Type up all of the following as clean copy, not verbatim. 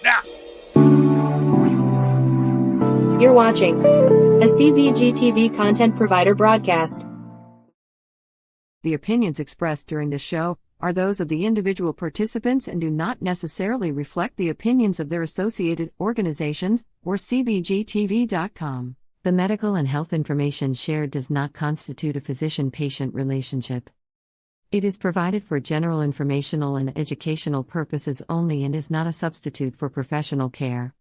Now. You're watching a CBG TV content provider broadcast. The opinions expressed during this show are those of the individual participants and do not necessarily reflect the opinions of their associated organizations or CBGTV.com. The medical and health information shared does not constitute a physician-patient relationship. It is provided for general informational and educational purposes only and is not a substitute for professional care.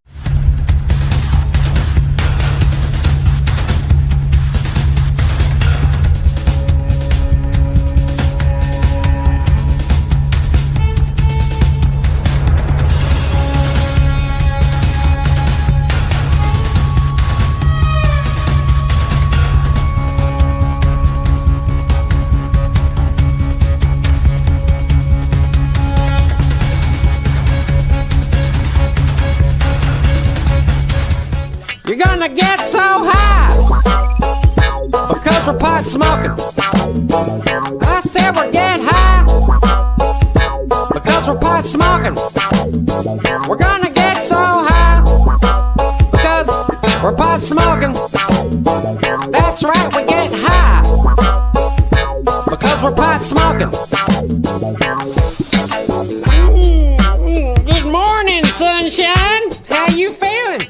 You're gonna get so high because we're pot smoking. I said we're getting high because we're pot smoking. We're gonna get so high because we're pot smoking. That's right, we're getting high because we're pot smoking. Good morning, sunshine. How you feeling?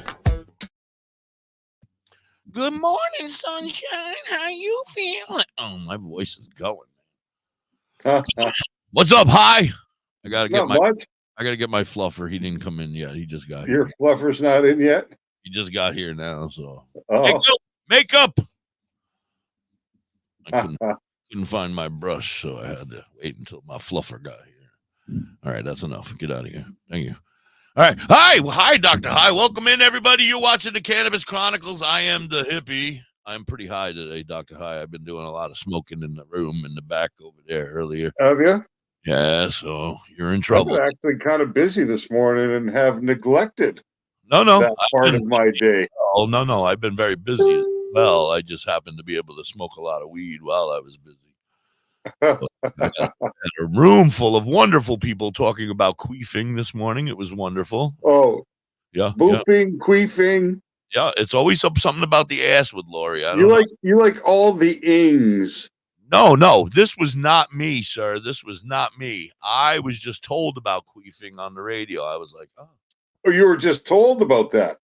Good morning, sunshine. How you feeling? Oh, my voice is going. What's up, High? I gotta get my fluffer. He didn't come in yet. He just got here. Your fluffer's not in yet? He just got here now, so Oh. Makeup. I couldn't find my brush, so I had to wait until my fluffer got here. All right, that's enough. Get out of here. Thank you. All right. Hi, Dr. High. Welcome in, everybody. You're watching the Cannabis Chronicles. I am the hippie. I'm pretty high today, Dr. High. I've been doing a lot of smoking in the room in the back over there earlier. Have you? Yeah, so you're in trouble. I'm actually kind of busy this morning and have neglected No, that part of my day. Oh, no. I've been very busy as well. I just happened to be able to smoke a lot of weed while I was busy. I had a room full of wonderful people talking about queefing this morning. It was wonderful. Oh, yeah, booping, queefing. Yeah, it's always something about the ass with Lori. You like all the ings. No, this was not me, sir. This was not me. I was just told about queefing on the radio. I was like, oh. Oh, you were just told about that.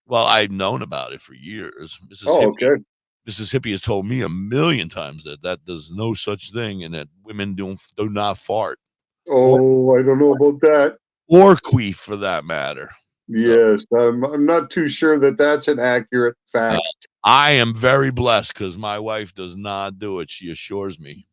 Well, I've known about it for years. Okay. Mrs. Hippie has told me a million times that there's no such thing and that women do not fart. Oh, I don't know about that. Or queef, for that matter. Yes, I'm not too sure that that's an accurate fact. I am very blessed because my wife does not do it. She assures me.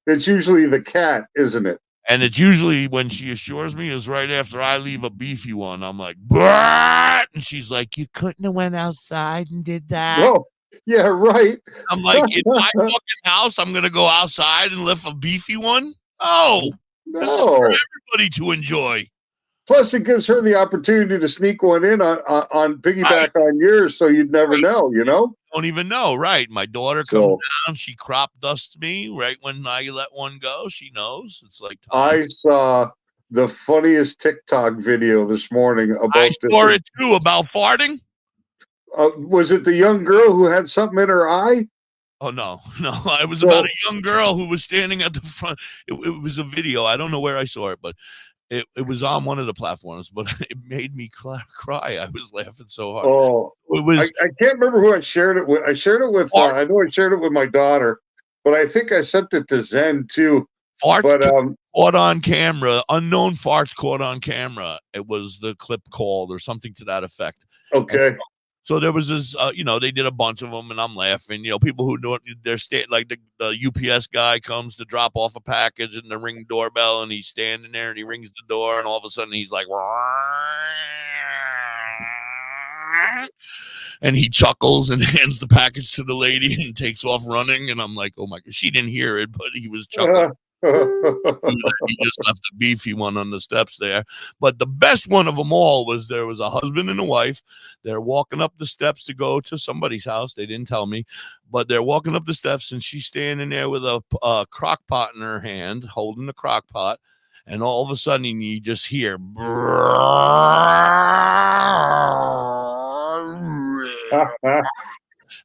It's usually the cat, isn't it? And it's usually when she assures me is right after I leave a beefy one. I'm like, "What?" And she's like, "You couldn't have went outside and did that." Oh, yeah, right. I'm like, in my fucking house, I'm going to go outside and lift a beefy one? Oh, no. This is for everybody to enjoy. Plus, it gives her the opportunity to sneak one in on piggyback on yours, so you'd never know, you know? Don't even know, right? My daughter comes down, she crop dusts me right when I let one go. She knows. It's like time. I saw the funniest TikTok video this morning about I saw it too, about farting. Was it the young girl who had something in her eye? Oh, no. It was about a young girl who was standing at the front. It was a video. I don't know where I saw it, but it was on one of the platforms, but it made me cry. I was laughing so hard. Oh, I can't remember who I shared it with. I shared it with, I know I shared it with my daughter, but I think I sent it to Zen too. Farts caught on camera, unknown farts caught on camera. It was the clip called or something to that effect. Okay. So there was this, they did a bunch of them, and I'm laughing. People who know they're like the UPS guy comes to drop off a package and the ring doorbell, and he's standing there and he rings the door, and all of a sudden he's like, and he chuckles and hands the package to the lady and takes off running, and I'm like, oh my God, she didn't hear it, but he was chuckling. He just left a beefy one on the steps there. But the best one of them all was there was a husband and a wife. They're walking up the steps to go to somebody's house. They didn't tell me, but they're walking up the steps, and she's standing there with a crock pot in her hand, holding the crock pot. and all of a sudden you just hear,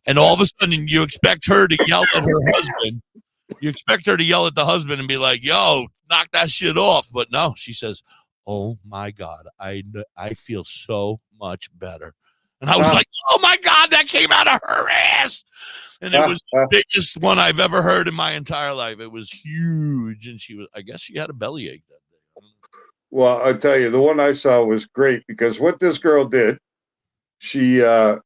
and all of a sudden you expect her to yell at her husband. You expect her to yell at the husband and be like, "Yo, knock that shit off." But no, she says, "Oh my God, I feel so much better." And I was like, "Oh my God, that came out of her ass." And it was the biggest one I've ever heard in my entire life. It was huge. And I guess she had a bellyache that day. Well, I tell you, the one I saw was great because what this girl did, she, I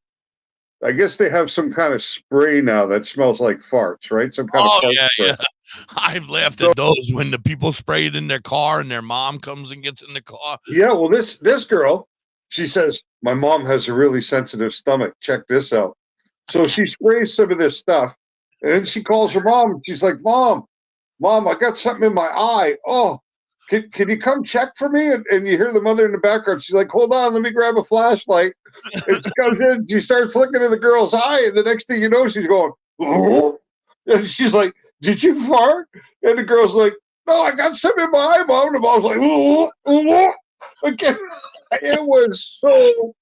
guess they have some kind of spray now that smells like farts, right? Some kind of fart spray. Yeah. I've laughed at those when the people spray it in their car and their mom comes and gets in the car. Yeah, well, this girl, she says, my mom has a really sensitive stomach. Check this out. So she sprays some of this stuff, and then she calls her mom. And she's like, Mom, I got something in my eye. Oh, can you come check for me? And you hear the mother in the background. She's like, hold on, let me grab a flashlight. And she comes in, she starts looking in the girl's eye, and the next thing you know, she's going, oh. And she's like, did you fart? And the girl's like, no, I got something in my eye, Mom. And the mom's like, oh. Again, it was so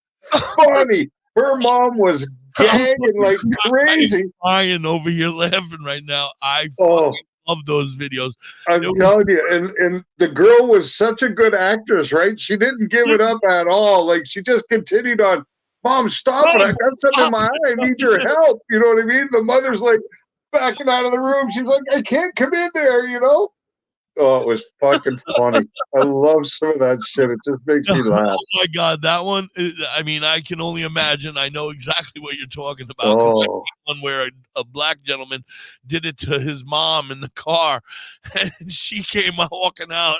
funny. Her mom was gagging like crazy. I'm crying over here laughing right now. I fucking love those videos. I'm telling you, and the girl was such a good actress, right? She didn't give it up at all. Like, she just continued on, Mom, stop it. I got something in my eye. I need your help. You know what I mean? The mother's like backing out of the room. She's like, I can't come in there, you know? Oh, it was fucking funny. I love some of that shit. It just makes me laugh. Oh my God, that one. I mean, I can only imagine. I know exactly what you're talking about. One where a black gentleman did it to his mom in the car, and she came walking out,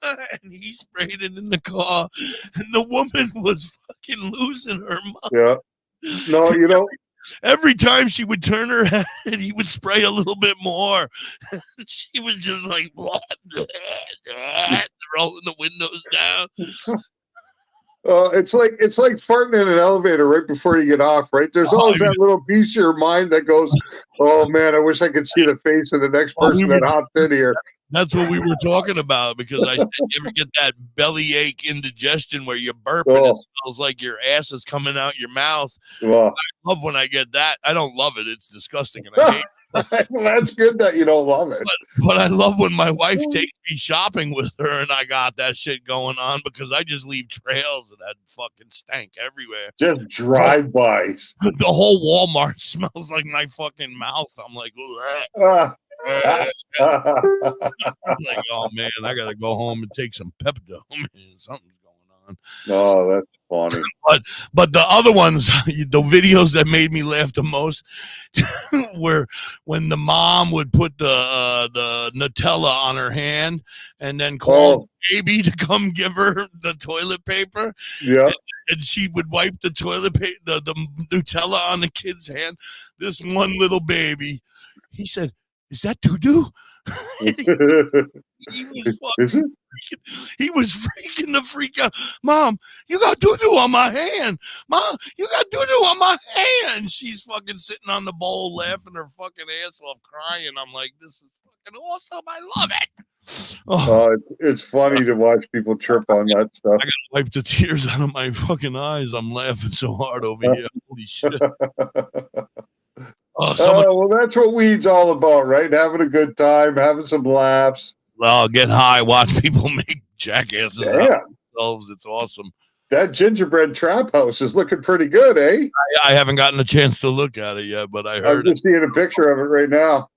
and he sprayed it in the car, and the woman was fucking losing her mind. Yeah. No, you know. Every time she would turn her head, he would spray a little bit more. She was just like, rolling the windows down. It's like farting in an elevator right before you get off, right? There's always that little piece of your mind that goes, oh man, I wish I could see the face of the next person that hops in here. That's what we were talking about, because I said, you ever get that bellyache indigestion where you burp and it smells like your ass is coming out your mouth? I love when I get that. I don't love it. It's disgusting. And I hate it. Well, that's good that you don't love it. But I love when my wife takes me shopping with her and I got that shit going on, because I just leave trails of that fucking stank everywhere. Just drive-bys. The whole Walmart smells like my fucking mouth. I'm like, I'm like, oh man, I gotta go home and take some Pepto. Something's going on. Oh, that's funny. But the other ones, the videos that made me laugh the most were when the mom would put the Nutella on her hand and then call baby to come give her the toilet paper. Yeah. And she would wipe the toilet paper, the Nutella on the kid's hand. This one little baby, he said, is that doo-doo? He was freaking the freak out. Mom, you got doo-doo on my hand. Mom, you got doo-doo on my hand. She's fucking sitting on the bowl laughing her fucking ass off, crying. I'm like, this is fucking awesome. I love it. It's funny to watch people trip on that stuff. I gotta wipe the tears out of my fucking eyes. I'm laughing so hard over here. Holy shit. Well, that's what weed's all about, right? Having a good time, having some laughs. Well, get high, watch people make jackasses out of themselves. It's awesome. That gingerbread trap house is looking pretty good, eh? I haven't gotten a chance to look at it yet, but I heard I'm just seeing a picture of it right now.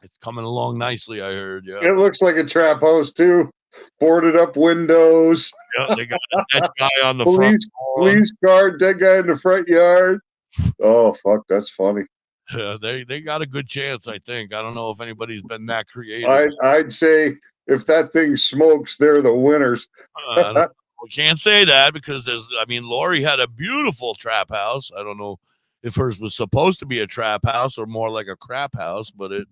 It's coming along nicely, I heard. Yeah, it looks like a trap house too. Boarded up windows. Yeah, they got that guy on the police car, dead guy in the front yard. Oh fuck, that's funny. Yeah, they got a good chance, I think. I don't know if anybody's been that creative. I'd say if that thing smokes, they're the winners. We can't say that because Lori had a beautiful trap house. I don't know if hers was supposed to be a trap house or more like a crap house, but it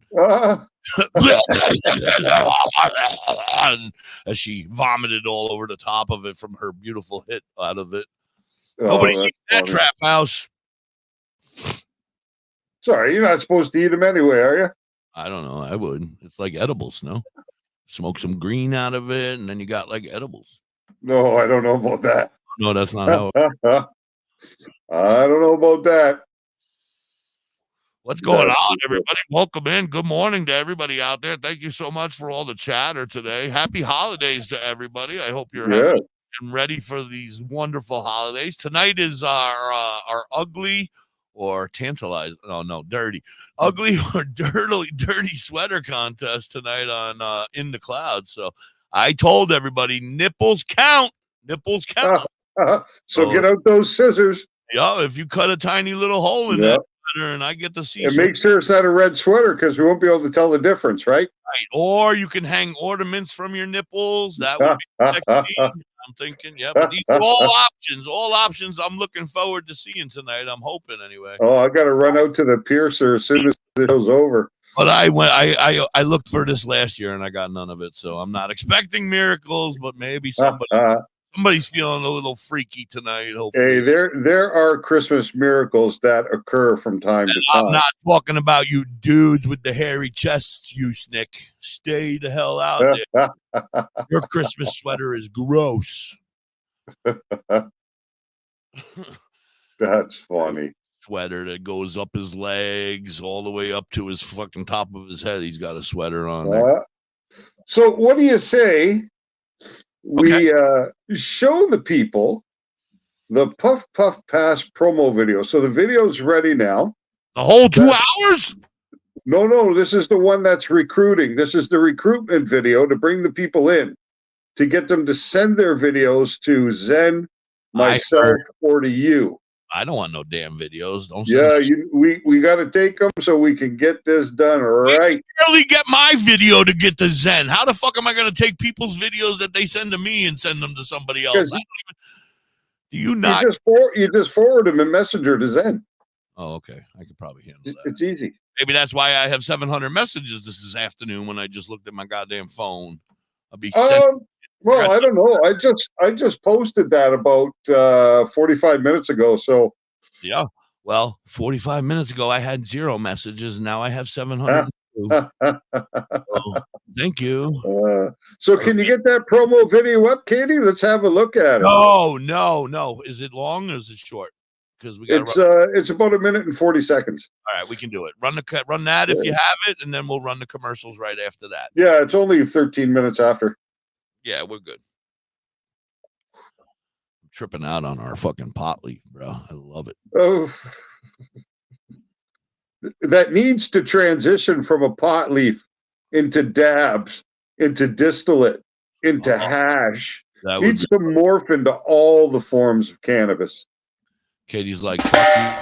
as she vomited all over the top of it from her beautiful hit out of it. Nobody's eating that trap house. Sorry, you're not supposed to eat them anyway, are you? I don't know. I would. It's like edibles, no? smoke some green out of it, and then you got like edibles. No, I don't know about that. No, that's not how. I don't know about that. What's going That's on, everybody? Welcome in. Good morning to everybody out there. Thank you so much for all the chatter today. Happy holidays to everybody. I hope you're happy and ready for these wonderful holidays. Tonight is our ugly or tantalized. Oh no, dirty, ugly or dirty sweater contest tonight on In the Clouds. So I told everybody, nipples count. Nipples count. So get out those scissors. Yeah, if you cut a tiny little hole in that sweater, and I get to see. And make sure it's not a red sweater because we won't be able to tell the difference, right? Right. Or you can hang ornaments from your nipples. That would be sexy. I'm thinking, yeah, but these are all options. All options I'm looking forward to seeing tonight. I'm hoping anyway. Oh, I got to run out to the piercer as soon as it goes over. But I looked for this last year and I got none of it. So I'm not expecting miracles, but maybe somebody's feeling a little freaky tonight. Hopefully. Hey, there are Christmas miracles that occur from time to time. I'm not talking about you dudes with the hairy chests, you Snick. Stay the hell out there. Your Christmas sweater is gross. That's funny. Sweater that goes up his legs all the way up to his fucking top of his head. He's got a sweater on there. So what do you say we show the people the Puff Puff Pass promo video? So the video's ready now. The whole 2 hours? No, this is the one that's recruiting. This is the recruitment video to bring the people in, to get them to send their videos to Zen, myself, or to you. I don't want no damn videos. Don't we got to take them so we can get this done right. I barely get my video to get to Zen. How the fuck am I going to take people's videos that they send to me and send them to somebody else? You just forward them in Messenger to Zen. Oh, okay. I could probably handle that. It's easy. Maybe that's why I have 700 messages this afternoon when I just looked at my goddamn phone. I'll be well, I don't know. I just posted that about 45 minutes ago. So yeah. Well, 45 minutes ago I had 0 messages, and now I have 700. Thank you. So can you get that promo video up, Katie? Let's have a look at it. No. Is it long or is it short? Because it's about 1 minute and 40 seconds. All right, we can do it. Run that if you have it, and then we'll run the commercials right after that. Yeah, it's only 13 minutes after. Yeah, we're good. I'm tripping out on our fucking pot leaf, bro. I love it. Oh, that needs to transition from a pot leaf into dabs, into distillate, into hash. Needs to morph into all the forms of cannabis. Katie's like, fuck you.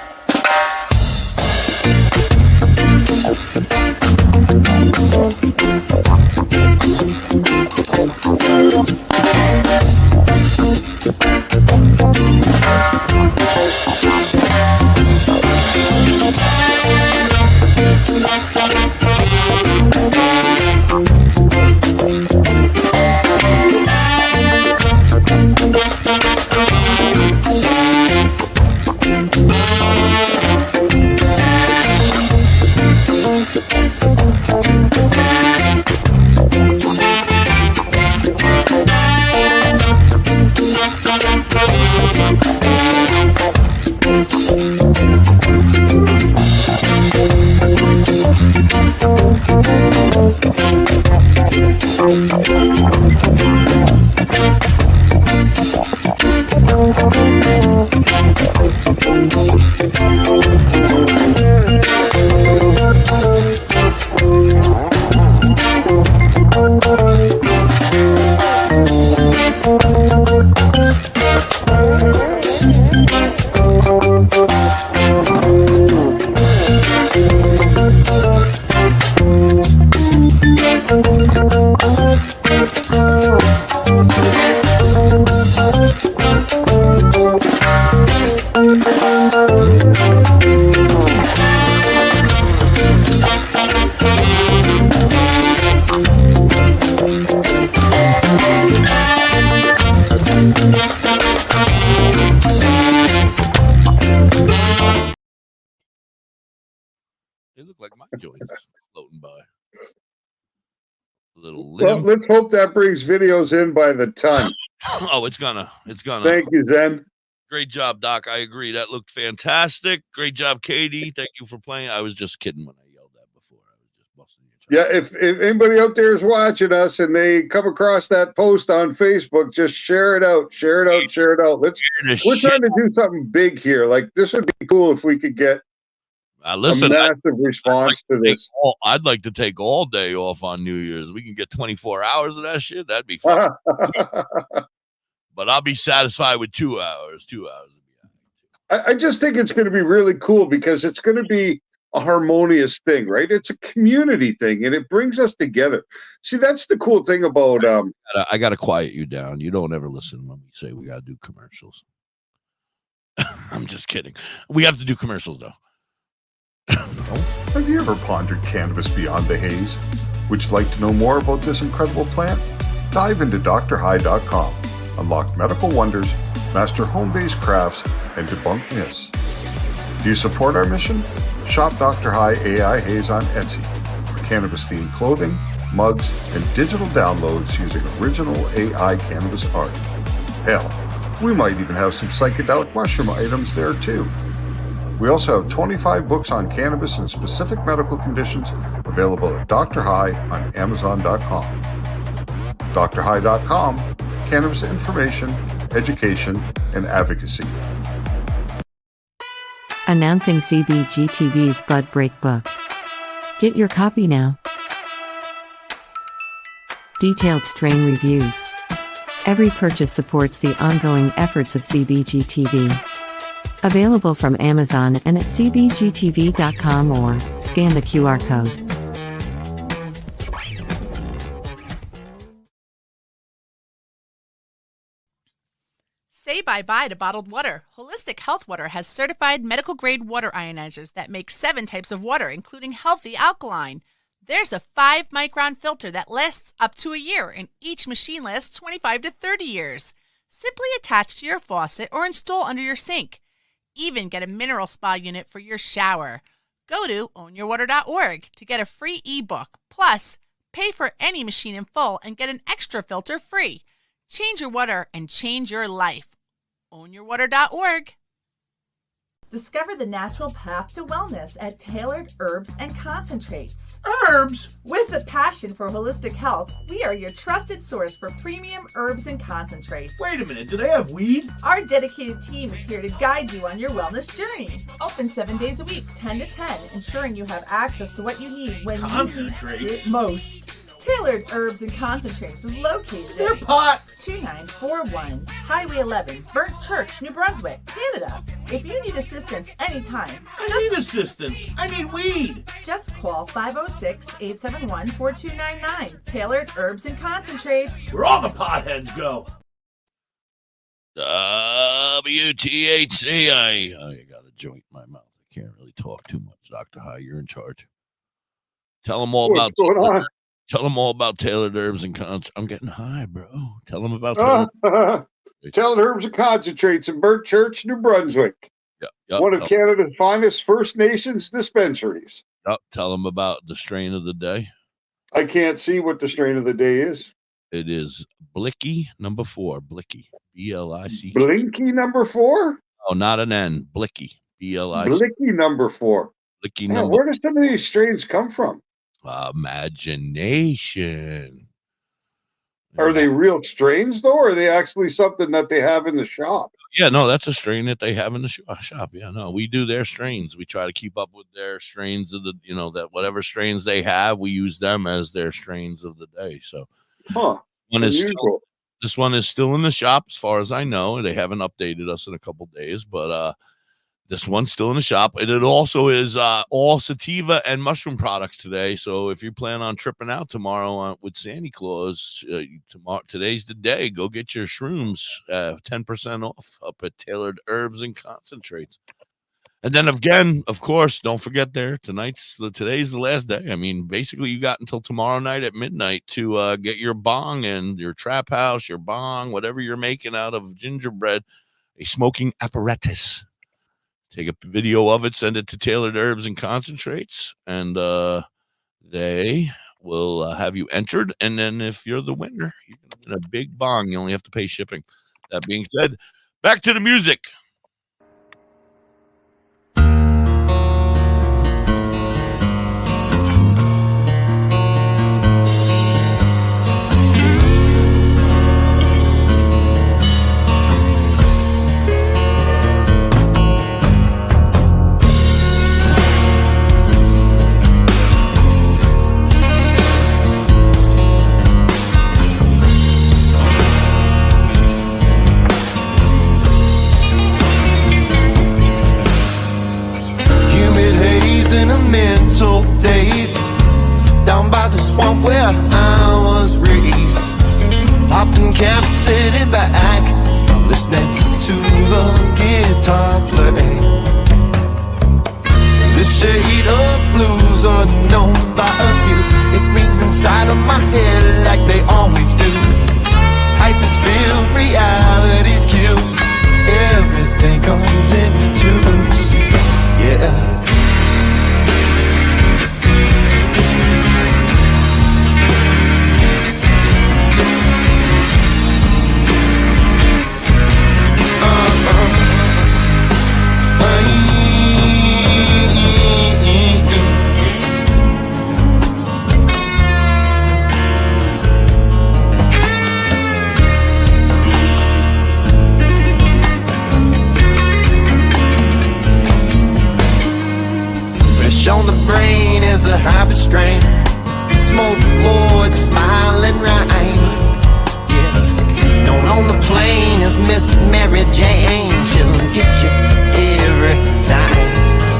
Well, let's hope that brings videos in by the ton. Oh, it's gonna. Thank you, Zen. Great job, Doc. I agree. That looked fantastic. Great job, Katie. Thank you for playing. I was just kidding when I yelled that before. I was just busting your chops. Yeah, if anybody out there is watching us and they come across that post on Facebook, just share it out. Share it out. Share it out. We're trying to do something big here. Like, this would be cool if we could get listen, a massive response to this. I'd like to take all day off on New Year's. We can get 24 hours of that shit. That'd be fun. But I'll be satisfied with 2 hours. 2 hours. I just think it's going to be really cool because it's going to be a harmonious thing, right? It's a community thing, and it brings us together. See, that's the cool thing about... I got to quiet you down. You don't ever listen when we say we got to do commercials. I'm just kidding. We have to do commercials, though. Have you ever pondered cannabis beyond the haze? Would you like to know more about this incredible plant? Dive into drhigh.com. Unlock medical wonders, master home-based crafts, and debunk myths. Do you support our mission? Shop Dr. High AI Haze on Etsy for cannabis-themed clothing, mugs, and digital downloads using original AI cannabis art. Hell, we might even have some psychedelic mushroom items there too. We also have 25 books on cannabis and specific medical conditions available at Dr. High on Amazon.com. drhigh.com, cannabis information, education, and advocacy. Announcing CBG TV's Bud Break book. Get your copy now. Detailed strain reviews. Every purchase supports the ongoing efforts of CBG TV. Available from Amazon and at cbgtv.com or scan the QR code. Say bye-bye to bottled water. Holistic Health Water has certified medical-grade water ionizers that make 7 types of water, including healthy alkaline. There's a 5-micron filter that lasts up to a year, and each machine lasts 25 to 30 years. Simply attach to your faucet or install under your sink. Even get a mineral spa unit for your shower. Go to ownyourwater.org to get a free ebook. Plus, pay for any machine in full and get an extra filter free. Change your water and change your life. Ownyourwater.org. Discover the natural path to wellness at Tailored Herbs and Concentrates. Herbs? With a passion for holistic health, we are your trusted source for premium herbs and concentrates. Wait a minute, do they have weed? Our dedicated team is here to guide you on your wellness journey. Open 7 days a week, 10 to 10, ensuring you have access to what you need when you need it most. Tailored Herbs and Concentrates is located They're pot. 2941 Highway 11, Burnt Church, New Brunswick, Canada. If you need assistance anytime, I need assistance. I need weed. just call 506-871-4299. Tailored Herbs and Concentrates. Where all the potheads go. WTHC. I got a joint in my mouth. I can't really talk too much. Dr. High, you're in charge. Tell them all What's going on? Tell them all about Tailored Herbs and Concentrates. I'm getting high, bro. Tell them about Tailored Herbs and Concentrates in Burnt Church, New Brunswick. One of Canada's finest First Nations dispensaries. Tell them about the strain of the day. I can't see what the strain of the day is. It is Blicky number 4. Blicky. B-L-I-C. Blinky number 4? Oh, not an N. Blicky. B-L-I-C. Blicky number 4. Blicky Man, number where do some of these strains come from? Imagination. Are they real strains, though, or are they actually something that they have in the shop? Yeah, no, that's a strain that they have in the shop. Yeah, no, we do their strains. We try to keep up with their strains of the, that whatever strains they have, we use them as their strains of the day. So, this one is still in the shop, as far as I know. They haven't updated us in a couple days, but this one's still in the shop. And it also is all sativa and mushroom products today. So if you plan on tripping out tomorrow with Santa Claus, today's the day. Go get your shrooms 10% off up at Tailored Herbs and Concentrates. And then again, of course, don't forget today's the last day. I mean, basically you got until tomorrow night at midnight to get your bong and your trap house, your bong, whatever you're making out of gingerbread, a smoking apparatus. Take a video of it, send it to Tailored Herbs and Concentrates, and they we'll have you entered. And then if you're the winner, you can win a big bong. You only have to pay shipping. That being said, back to the music. Days down by the swamp where I was raised, popping cap, sitting back, listening to the guitar play. This shade of blues unknown by a few, it rings inside of my head like they always do. Hype is filled, reality's cute, everything comes in twos. Yeah. On the brain is a habit strain. Smoke Lord, smiling rhyme. Yeah. Known on the plane as Miss Mary Jane. She'll get you every time.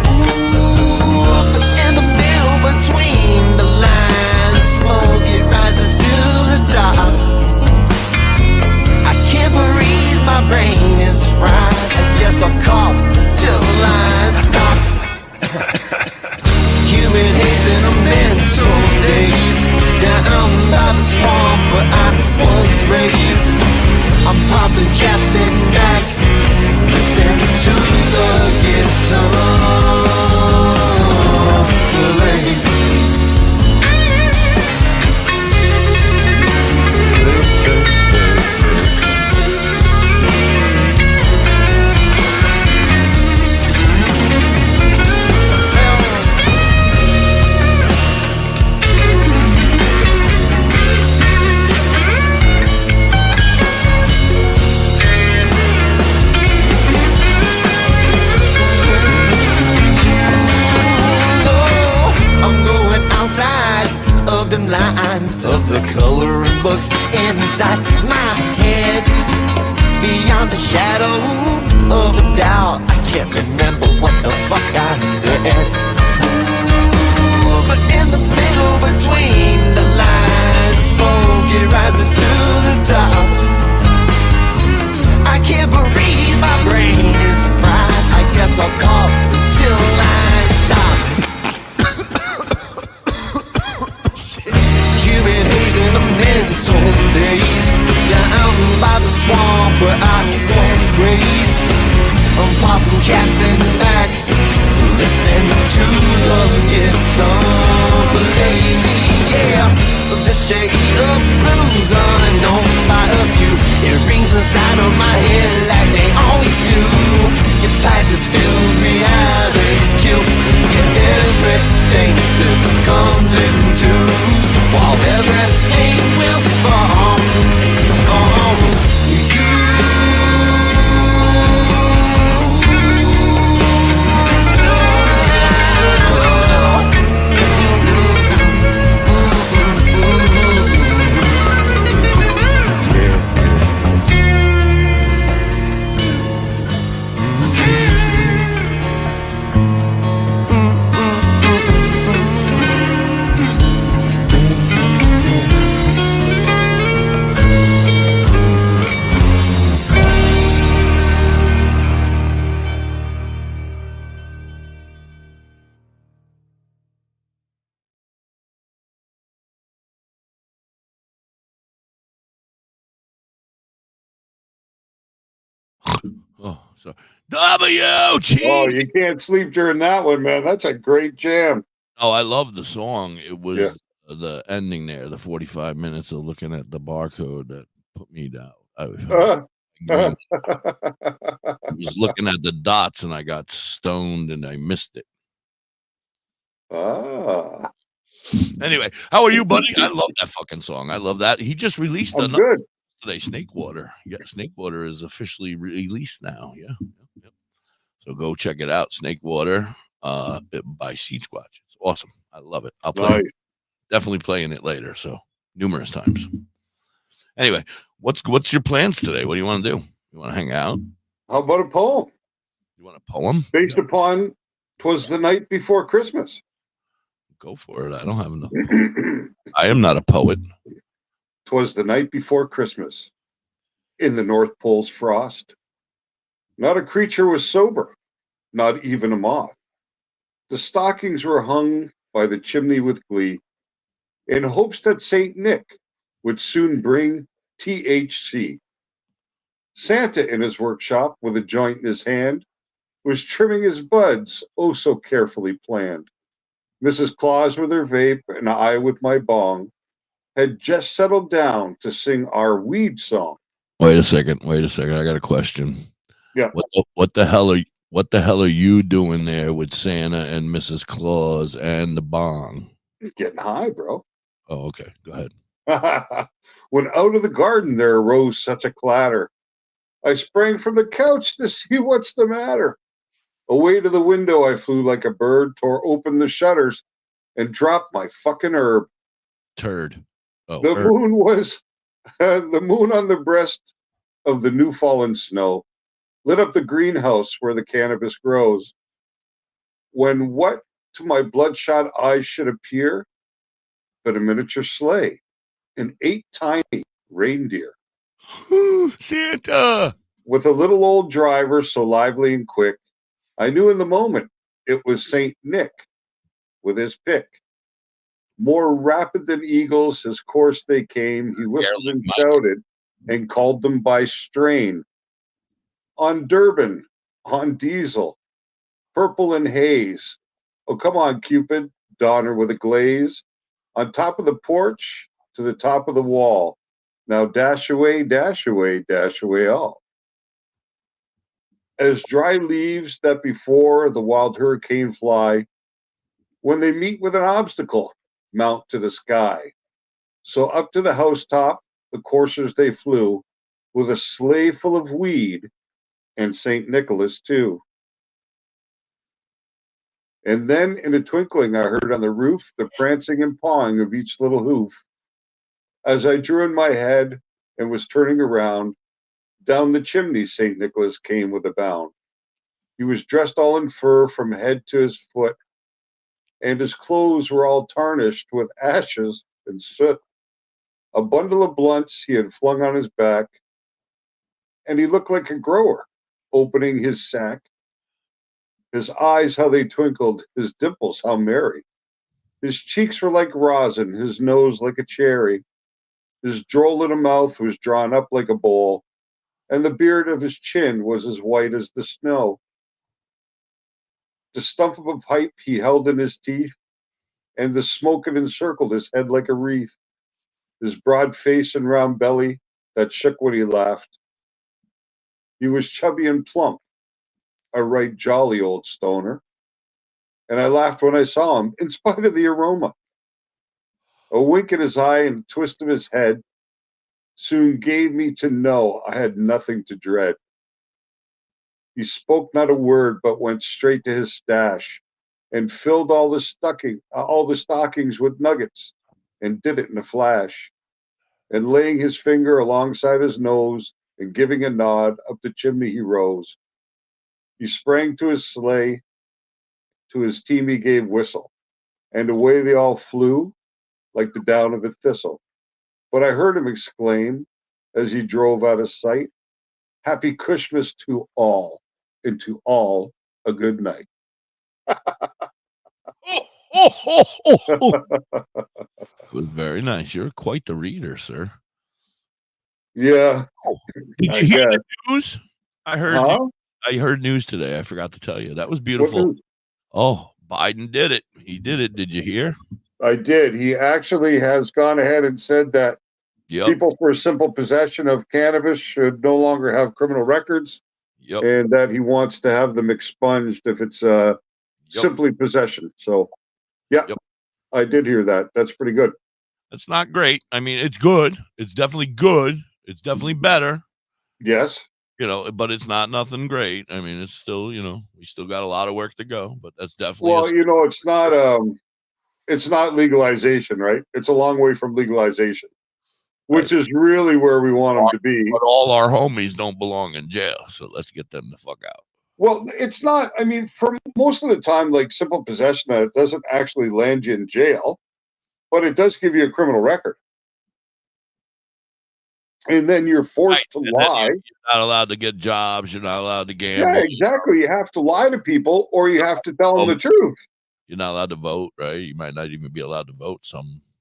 Ooh, but in the middle between the lines, smoke it rises to the top. I can't breathe, my brain is fried. I guess I'll cough till the lines stop. Humid haze in a mental daze, down by the swamp where I was raised. I'm popping caps, sitting back, listening to the guitar play. Lines of the coloring books inside my head, beyond the shadow of a doubt. I can't remember what the fuck I said. Ooh, but in the middle between the lines, smoke it rises to the top. I can't breathe, my brain is fried. I guess I'll cough till the lines stop. In the mental days, down by the swamp where I was raised. I'm popping caps in the back, listening to the guitar lady. Yeah, this shade of blues unknown by a few, it rings inside of my head like they always do. Your pipe is filled, reality's cute, and everything still comes in twos, while everything will fall on you. Oh, so WT. Oh, you can't sleep during that one, man. That's a great jam. Oh, I love the song. It was the ending there, the 45 minutes of looking at the barcode that put me down. I was looking at the dots and I got stoned and I missed it. Ah, Anyway, how are you, buddy? I love that fucking song. I love that. He just released I'm another good. today, Snake Water. Yeah, Snake Water is officially released now. Yeah. Yep. So go check it out. Snake Water by Seed Squatch. It's awesome. I love it. I'll play Nice. definitely playing it later. So numerous times. Anyway, what's your plans today? What do you want to do? You want to hang out? How about a poem You want a poem? based upon "'Twas the Night Before Christmas"? Go for it. I don't have enough. I am not a poet. "'Twas the night before Christmas, in the North Pole's frost. Not a creature was sober, not even a moth. The stockings were hung by the chimney with glee, in hopes that Saint Nick would soon bring THC. Santa in his workshop, with a joint in his hand, was trimming his buds, oh so carefully planned. Mrs. Claus with her vape and I with my bong had just settled down to sing our weed song. Wait a second. I got a question. Yeah. What the hell are you doing there with Santa and Mrs. Claus and the bong? Getting high, bro. Oh, okay. Go ahead. When out of the garden there arose such a clatter, I sprang from the couch to see what's the matter. Away to the window I flew like a bird, tore open the shutters, and dropped my fucking herb. Turd. Oh, The moon was the moon on the breast of the new fallen snow, lit up the greenhouse where the cannabis grows. When what to my bloodshot eyes should appear but a miniature sleigh and 8 tiny reindeer. Santa! With a little old driver so lively and quick, I knew in the moment it was Saint Nick with his pick. More rapid than eagles, his course they came. He whistled and shouted and called them by strain. On Durban, on Diesel, purple and haze. Oh, come on, Cupid, Donner with a glaze. On top of the porch to the top of the wall. Now dash away, dash away, dash away all. As dry leaves that before the wild hurricane fly, when they meet with an obstacle, mount to the sky. So up to the housetop, the coursers they flew, with a sleigh full of weed, and St. Nicholas too. And then in a twinkling I heard on the roof the prancing and pawing of each little hoof. As I drew in my head and was turning around, down the chimney St. Nicholas came with a bound. He was dressed all in fur from head to his foot, and his clothes were all tarnished with ashes and soot. A bundle of blunts he had flung on his back, and he looked like a grower, opening his sack. His eyes, how they twinkled, his dimples, how merry. His cheeks were like rosin, his nose like a cherry. His droll little mouth was drawn up like a bowl, and the beard of his chin was as white as the snow. The stump of a pipe he held in his teeth, and the smoke had encircled his head like a wreath. His broad face and round belly that shook when he laughed. He was chubby and plump, a right jolly old stoner, and I laughed when I saw him, in spite of the aroma. A wink in his eye and a twist of his head soon gave me to know I had nothing to dread. He spoke not a word, but went straight to his stash and filled all the stockings with nuggets, and did it in a flash. And laying his finger alongside his nose and giving a nod, up the chimney he rose. He sprang to his sleigh, to his team he gave whistle, and away they all flew like the down of a thistle. But I heard him exclaim, as he drove out of sight, Happy Christmas to all, and to all a good night. It was very nice. You're quite the reader, sir. Yeah. Did I you hear the guess. news? I heard. Huh? I heard news today. I forgot to tell you. That was What beautiful. news? Oh, Biden did it. He did it. Did you hear? I did. He actually has gone ahead and said that Yep. people for simple possession of cannabis should no longer have criminal records, Yep. and that he wants to have them expunged if it's simply possession. So, yeah, Yep. I did hear that. That's pretty good. That's not great. I mean, it's good. It's definitely good. It's definitely better. Yes. But it's not nothing great. I mean, it's still, we still got a lot of work to go, but that's definitely. Well, it's not legalization, right? It's a long way from legalization, which is really where we want them to be. But all our homies don't belong in jail, so let's get them the fuck out. Well, it's not. I mean, for most of the time, like simple possession, it doesn't actually land you in jail, but it does give you a criminal record. And then you're forced to lie. You're not allowed to get jobs. You're not allowed to gamble. Yeah, exactly. You have to lie to people, or you have to tell them the truth. You're not allowed to vote, right? You might not even be allowed to vote.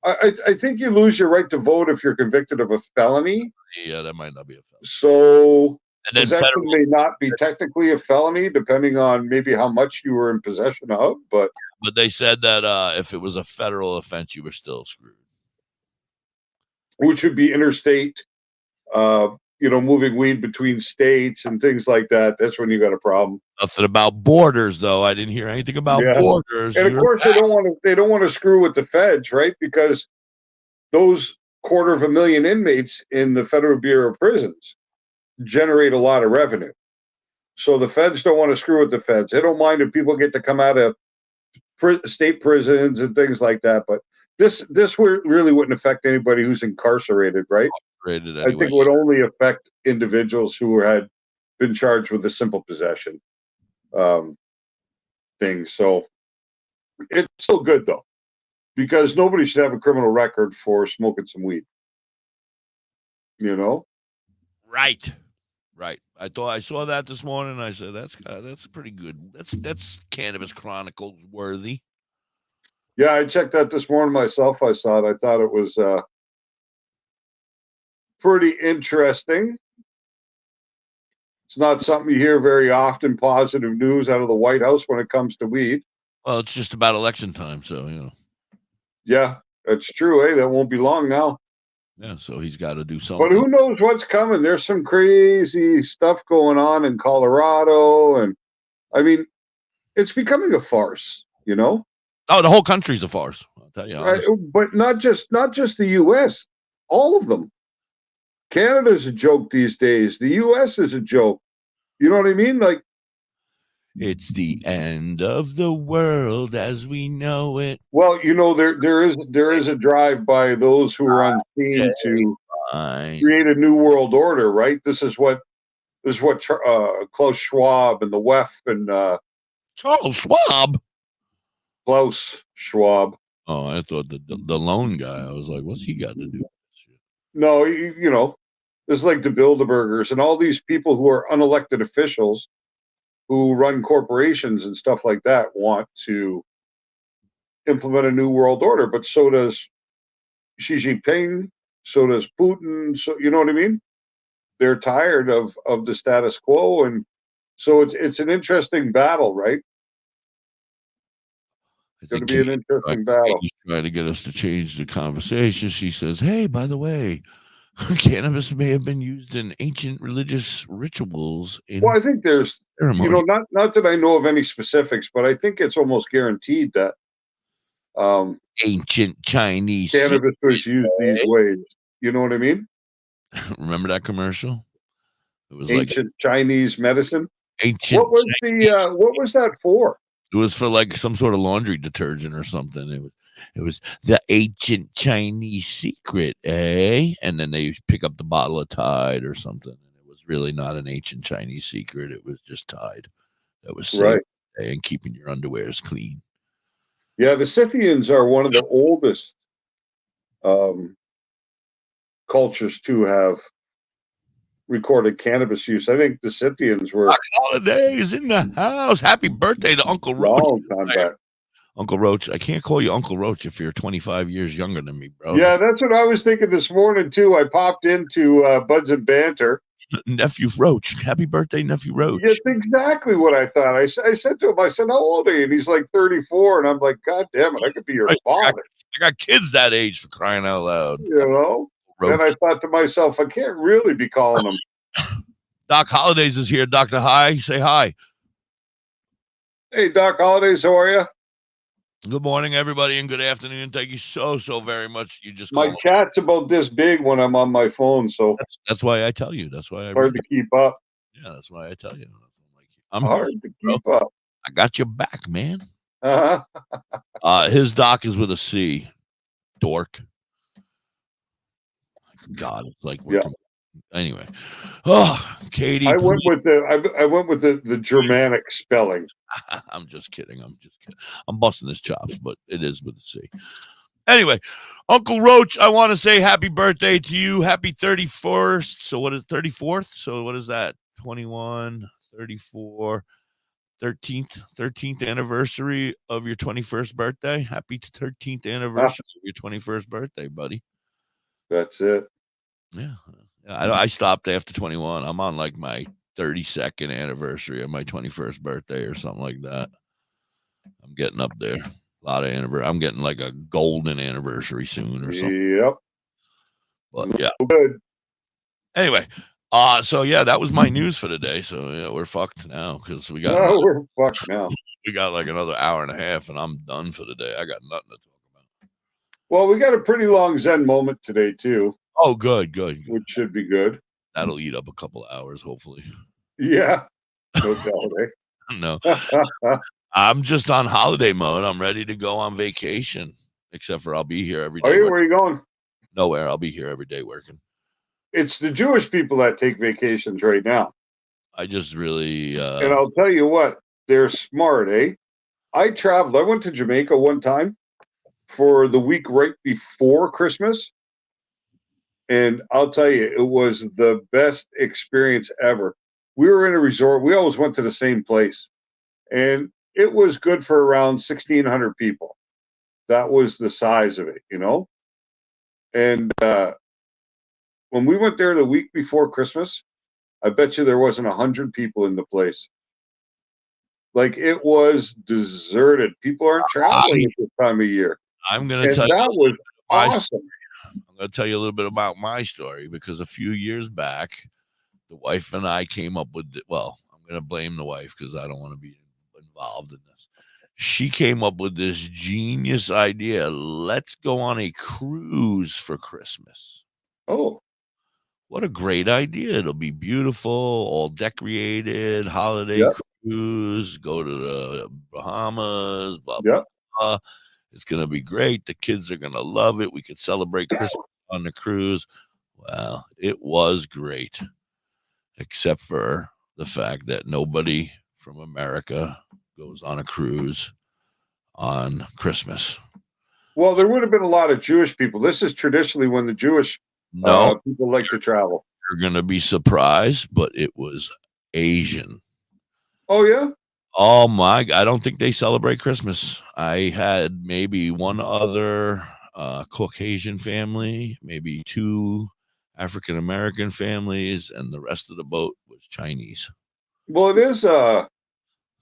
I think you lose your right to vote if you're convicted of a felony. Yeah, that might not be a felony. So and then possession may not be technically a felony, depending on maybe how much you were in possession of. But they said that if it was a federal offense, you were still screwed. Which would be interstate. Moving weed between states and things like that. That's when you got a problem. Nothing about borders, though. I didn't hear anything about borders. And of course, they don't want to screw with the feds, right? Because those 250,000 inmates in the Federal Bureau of Prisons generate a lot of revenue. So the feds don't want to screw with the feds. They don't mind if people get to come out of state prisons and things like that. But this really wouldn't affect anybody who's incarcerated, right? Anyway. I think it would only affect individuals who had been charged with a simple possession thing. So it's still good, though, because nobody should have a criminal record for smoking some weed. Right. I thought I saw that this morning. And I said that's pretty good. That's Cannabis Chronicles worthy. Yeah, I checked that this morning myself. I saw it. I thought it was pretty interesting. It's not something you hear very often, positive news out of the White House when it comes to weed. Well, it's just about election time, so, Yeah, that's true, That won't be long now. Yeah, so he's got to do something. But who knows what's coming? There's some crazy stuff going on in Colorado, and I mean, it's becoming a farce, Oh, the whole country's a farce. I'll tell you. Right, but not just the U.S. All of them. Canada's a joke these days. The U.S. is a joke. You know what I mean? Like, it's the end of the world as we know it. Well, there is a drive by those who are on scene to create a new world order, right? This is what Klaus Schwab and the WEF and Charles Schwab. Klaus Schwab. Oh, I thought the lone guy. I was like, what's he got to do? No, it's like the Bilderbergers and all these people who are unelected officials who run corporations and stuff like that want to implement a new world order, but so does Xi Jinping, so does Putin. So you know what I mean? They're tired of the status quo, and so it's an interesting battle, right? It's going to be an interesting battle. He's trying to get us to change the conversation. She says, "Hey, by the way, cannabis may have been used in ancient religious rituals." Well, I think there's, not that I know of any specifics, but I think it's almost guaranteed that ancient Chinese cannabis was used these ways. You know what I mean? Remember that commercial? It was ancient Chinese medicine. Ancient. What was that for? It was for like some sort of laundry detergent or something. It was the ancient Chinese secret, eh? And then they pick up the bottle of Tide or something. It was really not an ancient Chinese secret. It was just Tide that was safe, right, and keeping your underwears clean. Yeah, the Scythians are one of the oldest cultures to have recorded cannabis use. I think the Scythians were holidays in the house. Happy birthday to Uncle Roach. Long time back. Uncle Roach. I can't call you Uncle Roach if you're 25 years younger than me, bro. Yeah, that's what I was thinking this morning too. I popped into Buds and Banter. Nephew Roach. Happy birthday, Nephew Roach. That's exactly what I thought. I said to him, I said, how old are you? And he's like 34. And I'm like, God damn it, I could be your father. I got kids that age, for crying out loud. You know? Roach. And I thought to myself, I can't really be calling him. Doc Holidays is here. Dr. High, say hi. Hey, Doc Holidays, how are you? Good morning, everybody, and good afternoon. Thank you so very much. You just My cat's about this big when I'm on my phone, so that's why I tell you. That's why I hard to keep up. Yeah, that's why I tell you. I'm hard to keep up. I got your back, man. Uh-huh. His Doc is with a C. Dork. God, it's like anyway. Oh, Katie. I went with the Germanic spelling. I'm just kidding. I'm busting his chops, but it is with a C. Anyway, Uncle Roach, I want to say happy birthday to you. Happy 31st. So what is 34th? So what is that? 21, 34, 13th anniversary of your 21st birthday. Happy 13th anniversary of your 21st birthday, buddy. That's it. Yeah. I stopped after 21. I'm on like my 32nd anniversary of my 21st birthday or something like that. I'm getting up there. A lot of anniversary. I'm getting like a golden anniversary soon or something. Yep. But yeah. Good. Anyway, so yeah, that was my news for today. So yeah, we're fucked now because we got we're fucked now. We got like another hour and a half, and I'm done for the day. I got nothing to talk about. Well, we got a pretty long Zen moment today too. Oh, good. Which should be good. That'll eat up a couple of hours, hopefully. Yeah. No doubt, eh? No. I'm just on holiday mode. I'm ready to go on vacation, except for I'll be here every day. Are you? Where are you going? Nowhere. I'll be here every day working. It's the Jewish people that take vacations right now. I just really... and I'll tell you what, they're smart, eh? I traveled. I went to Jamaica one time for the week right before Christmas. And I'll tell you, it was the best experience ever. We were in a resort. We always went to the same place. And it was good for around 1,600 people. That was the size of it, you know? And when we went there the week before Christmas, I bet you there wasn't 100 people in the place. Like, it was deserted. People aren't traveling at this time of year. I'm going to tell you. That was awesome. I'm going to tell you a little bit about my story because a few years back, the wife and I came up with, well, I'm going to blame the wife because I don't want to be involved in this. She came up with this genius idea. Let's go on a cruise for Christmas. Oh. What a great idea. It'll be beautiful, all decorated, holiday cruise, go to the Bahamas, blah, blah, blah. It's going to be great. The kids are going to love it. We could celebrate Christmas on the cruise. Well, it was great, except for the fact that nobody from America goes on a cruise on Christmas. Well, there would have been a lot of Jewish people. This is traditionally when the Jewish people like to travel. You're going to be surprised, but it was Asian. Oh, yeah? Oh, my God. I don't think they celebrate Christmas. I had maybe one other Caucasian family, maybe two African-American families, and the rest of the boat was Chinese. Well, it is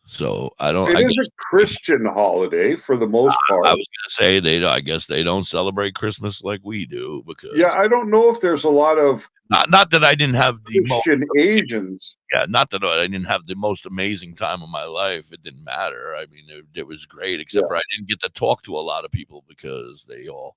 so I don't. It is a Christian holiday for the most part. I was going to say I guess they don't celebrate Christmas like we do because. Yeah, I don't know if there's a lot of. Not that I didn't have the Christian Asians. Yeah, not that I didn't have the most amazing time of my life. It didn't matter. I mean, it was great, except for I didn't get to talk to a lot of people because they all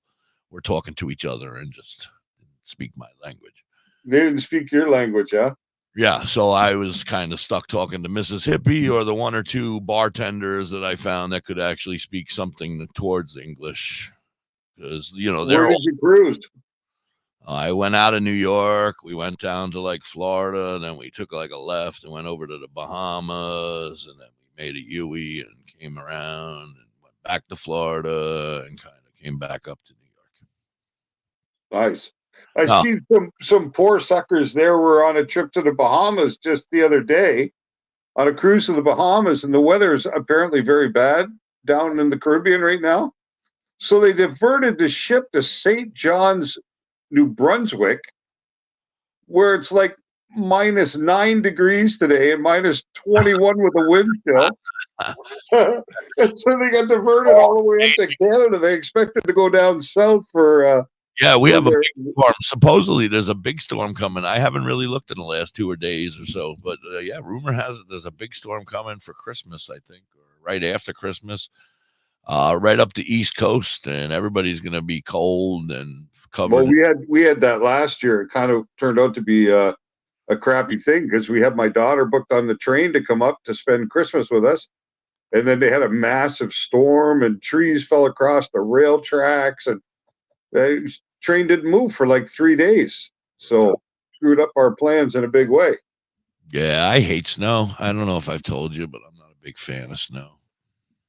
were talking to each other and just didn't speak my language. They didn't speak your language, huh? Yeah, so I was kind of stuck talking to Mrs. Hippie or the one or two bartenders that I found that could actually speak something towards English. Because, you know, where did you cruise? I went out of New York. We went down to like Florida, and then we took like a left and went over to the Bahamas, and then we made a U-ey and came around and went back to Florida and kind of came back up to New York. Nice. I see some poor suckers there were on a trip to the Bahamas just the other day on a cruise to the Bahamas, and the weather is apparently very bad down in the Caribbean right now. So they diverted the ship to St. John's, New Brunswick, where it's like -9 degrees today and -21 with a wind chill. And so they got diverted all the way up to Canada. They expected to go down south for Yeah, we have a their- big storm. Supposedly, there's a big storm coming. I haven't really looked in the last 2 or days or so, but yeah, rumor has it there's a big storm coming for Christmas, I think, or right after Christmas, right up the East Coast, and everybody's going to be cold and covered. Well, we had that last year. It kind of turned out to be a crappy thing because we had my daughter booked on the train to come up to spend Christmas with us. And then they had a massive storm and trees fell across the rail tracks and the train didn't move for like 3 days. So screwed up our plans in a big way. Yeah, I hate snow. I don't know if I've told you, but I'm not a big fan of snow.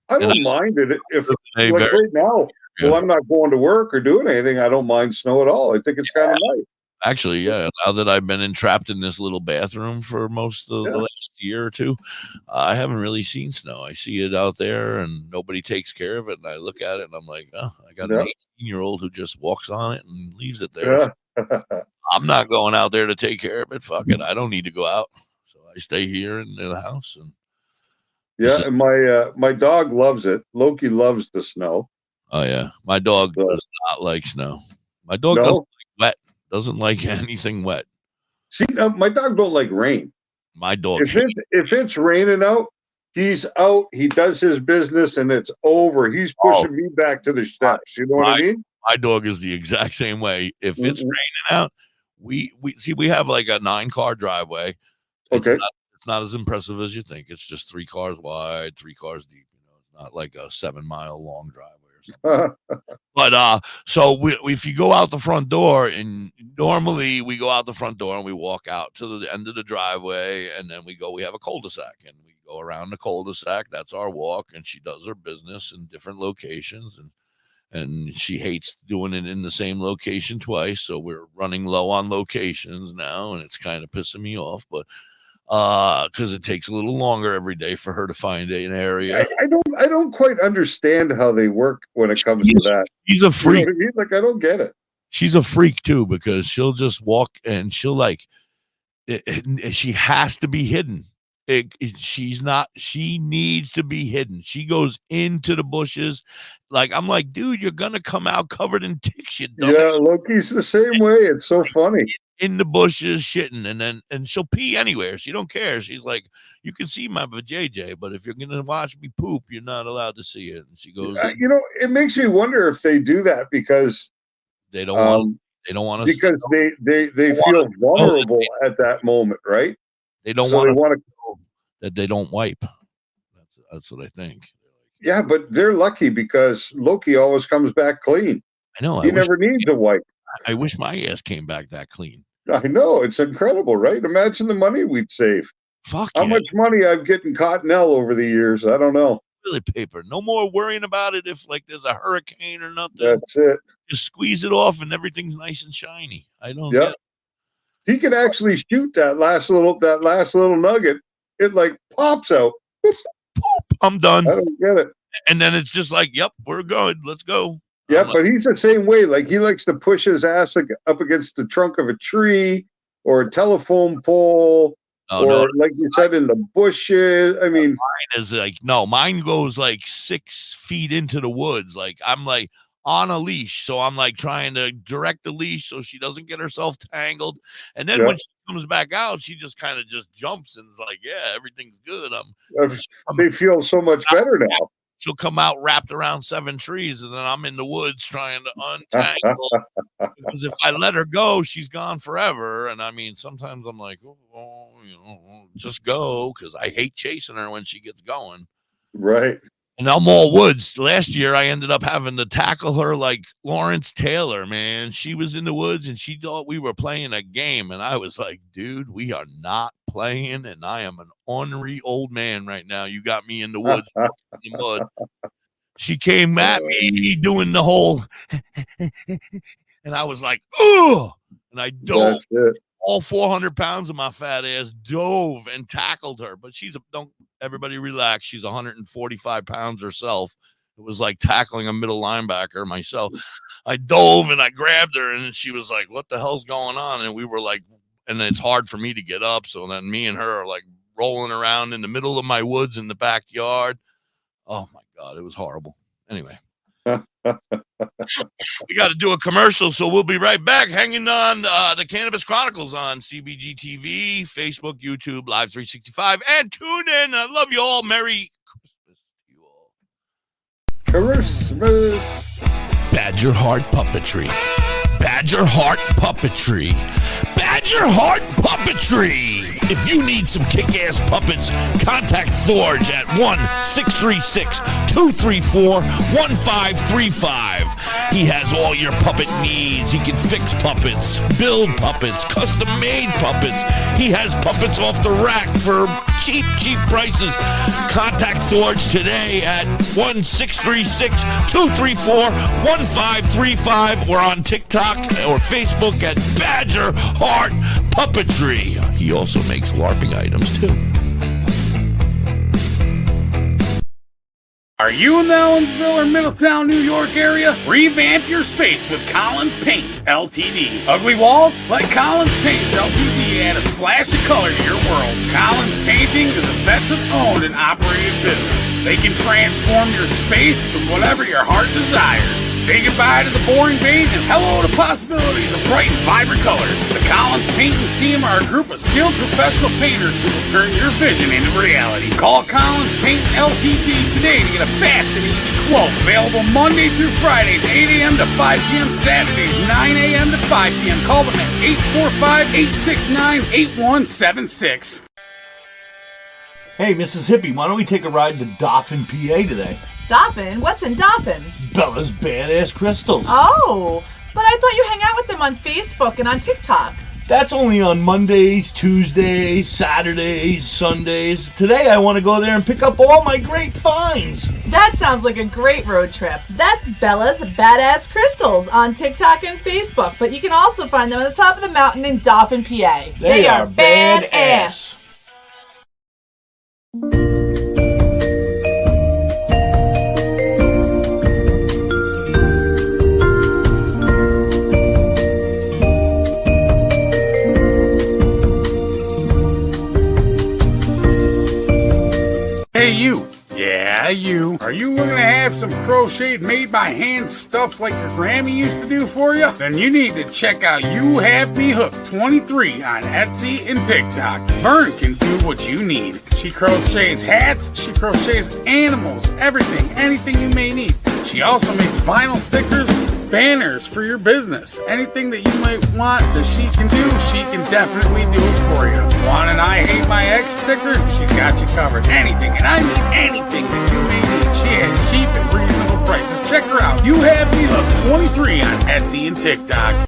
I don't mind it if Hey, like very- right now, Yeah. well, I'm not going to work or doing anything. I don't mind snow at all. I think it's kind of nice. Actually, yeah. Now that I've been entrapped in this little bathroom for most of the last year or two, I haven't really seen snow. I see it out there, and nobody takes care of it. And I look at it, and I'm like, oh, I got an 18-year-old who just walks on it and leaves it there. Yeah. I'm not going out there to take care of it. Fuck it. I don't need to go out, so I stay here in the house. And Yeah, and my dog loves it. Loki loves the snow. oh yeah, my dog does not like snow. My dog doesn't like wet. Doesn't like anything wet. See, my dog don't like rain. My dog. If it's raining out, he's out. He does his business, and it's over. He's pushing me back to the steps. You know what I mean? My dog is the exact same way. If it's raining out, we have like a 9-car driveway. It's not as impressive as you think. It's just 3 cars wide, 3 cars deep. You know, it's not like a 7-mile long driveway or something. But so if you go out the front door, and normally we go out the front door and we walk out to the end of the driveway, and then we have a cul-de-sac, and we go around the cul-de-sac. That's our walk, and she does her business in different locations, and she hates doing it in the same location twice. So we're running low on locations now, and it's kind of pissing me off, but because it takes a little longer every day for her to find an area. I don't quite understand how they work when it comes to that. She's a freak. You know what I mean? Like, I don't get it. She's a freak too, because she'll just walk and she'll like she has to be hidden. She's not. She needs to be hidden. She goes into the bushes. Like, I'm like, dude, you're gonna come out covered in ticks. You dumb. Yeah, Loki's the same way. It's so funny. In the bushes, shitting, and she'll pee anywhere. She don't care. She's like, you can see my vajayjay, but if you're gonna watch me poop, you're not allowed to see it. And she goes, you know, it makes me wonder if they do that because they don't want. They don't want to, because they feel vulnerable at that moment, right? They don't want to that they don't wipe. That's what I think. Yeah, but they're lucky because Loki always comes back clean. I know. He never needs a wipe. I wish my ass came back that clean. I know. It's incredible, right? Imagine the money we'd save. Fuck How yeah. much money I've getting Cottonelle over the years. I don't know. Toilet paper. No more worrying about it if like there's a hurricane or nothing. That's it. Just squeeze it off and everything's nice and shiny. I don't Yeah. get it. He could actually shoot that last little nugget. It like pops out. Poop. I'm done. I don't get it. And then it's just like, yep, we're good. Let's go. Yeah, but he's the same way. Like, he likes to push his ass up against the trunk of a tree or a telephone pole, like you said, in the bushes. I mean, mine is like, no, mine goes like 6 feet into the woods. Like, I'm like on a leash, so I'm like trying to direct the leash so she doesn't get herself tangled. And then when she comes back out, she just kind of just jumps and is like, yeah, everything's good. They feel so much better now. She'll come out wrapped around 7 trees, and then I'm in the woods trying to untangle. Because if I let her go, she's gone forever. And I mean, sometimes I'm like, just go, because I hate chasing her when she gets going. Right. And I'm all woods. Last year, I ended up having to tackle her like Lawrence Taylor, man. She was in the woods, and she thought we were playing a game. And I was like, dude, we are not playing, and I am an ornery old man right now. You got me in the woods in the mud. She came at me doing the whole, and I was like, oh, and I dove. All 400 pounds of my fat ass dove and tackled her. But don't everybody relax. She's 145 pounds herself. It was like tackling a middle linebacker myself. I dove and I grabbed her, and she was like, what the hell's going on? And we were like, and it's hard for me to get up. So then me and her are like rolling around in the middle of my woods in the backyard. Oh my God, it was horrible. Anyway, we got to do a commercial, so we'll be right back. Hanging on the Cannabis Chronicles on CBG TV, Facebook, YouTube, Live 365, and tune in. I love you all. Merry Christmas to you all. Christmas. Badger Heart Puppetry. Badger Heart Puppetry. Badger Heart Puppetry. If you need some kick-ass puppets, contact Forge at 1-636-234-1535. He has all your puppet needs. He can fix puppets, build puppets, custom-made puppets. He has puppets off the rack for cheap prices. Contact Forge today at 1-636-234-1535 or on TikTok or Facebook at Badger Heart Puppetry. He also makes LARPing items too. Are you in the Owensville or Middletown, New York area? Revamp your space with Collins Paints Ltd. Ugly walls? Let Collins Paints Ltd add a splash of color to your world. Collins Painting is a veteran-owned and operated business. They can transform your space to whatever your heart desires. Say goodbye to the boring beige and hello to possibilities of bright and vibrant colors. The Collins Painting team are a group of skilled professional painters who will turn your vision into reality. Call Collins Paint Ltd today to get a fast and easy quote. Available Monday through Fridays, 8 a.m. to 5 p.m. Saturdays, 9 a.m. to 5 p.m. Call them at 845-869-8176. Hey, Mrs. Hippie, why don't we take a ride to Dauphin, PA today? Dauphin? What's in Dauphin? Bella's Badass Crystals. Oh, but I thought you hang out with them on Facebook and on TikTok. That's only on Mondays, Tuesdays, Saturdays, Sundays. Today I want to go there and pick up all my great finds. That sounds like a great road trip. That's Bella's Badass Crystals on TikTok and Facebook, but you can also find them on the top of the mountain in Dauphin, PA. They are badass. Hey, you. Yeah, you. Are you looking to have some crocheted made by hand stuffs like your Grammy used to do for you? Then you need to check out You Have Me Hooked 23 on Etsy and TikTok. Vern can do what you need. She crochets hats, she crochets animals, everything, anything you may need. She also makes vinyl stickers, banners for your business. Anything that you might want that she can do, she can definitely do it for you. Want an I Hate My Ex sticker? She's got you covered. Anything, and I mean anything that you may need. She has cheap and reasonable prices. Check her out. You Have Me Hooked 23 on Etsy and TikTok.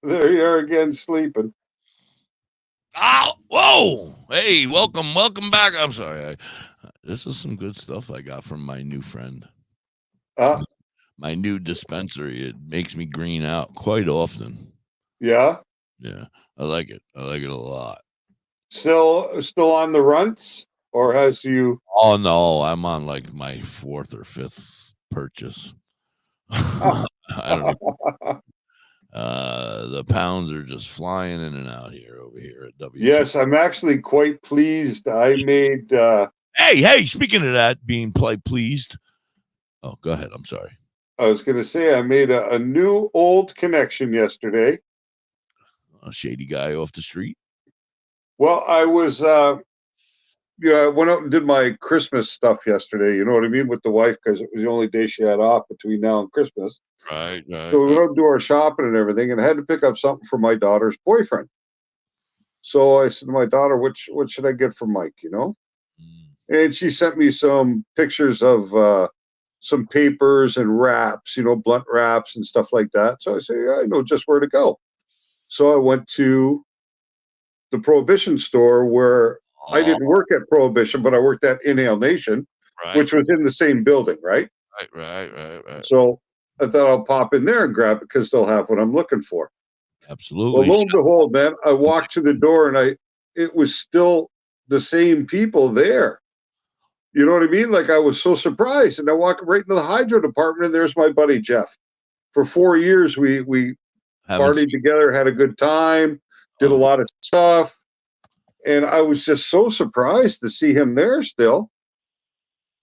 There you are again, sleeping. Oh, whoa. Hey, welcome back. I'm sorry. This is some good stuff I got from my new friend. My new dispensary. It makes me green out quite often. Yeah? Yeah, I like it. I like it a lot. Still on the runts? Or has you... Oh, no. I'm on like my 4th or 5th purchase. I don't know. The pounds are just flying in and out over here at W. Yes, I'm actually quite pleased. I made Hey, speaking of that, being pleased. Oh, go ahead. I'm sorry. I was gonna say I made a new old connection yesterday. A shady guy off the street. Well, I was I went out and did my Christmas stuff yesterday, you know what I mean, with the wife, because it was the only day she had off between now and Christmas. Right. So we went to do our shopping and everything, and I had to pick up something for my daughter's boyfriend. So I said to my daughter, what should I get for Mike, And she sent me some pictures of some papers and wraps, blunt wraps and stuff like that. So I said, yeah, I know just where to go. So I went to the Prohibition store where I didn't work at Prohibition, but I worked at Inhale Nation, which was in the same building, right? Right. So I thought I'll pop in there and grab it because they'll have what I'm looking for. Absolutely. Well, lo and behold, man, I walked to the door and it was still the same people there. You know what I mean? Like, I was so surprised. And I walked right into the hydro department, and there's my buddy Jeff. For 4 years, we partied together, had a good time, did a lot of stuff. And I was just so surprised to see him there still.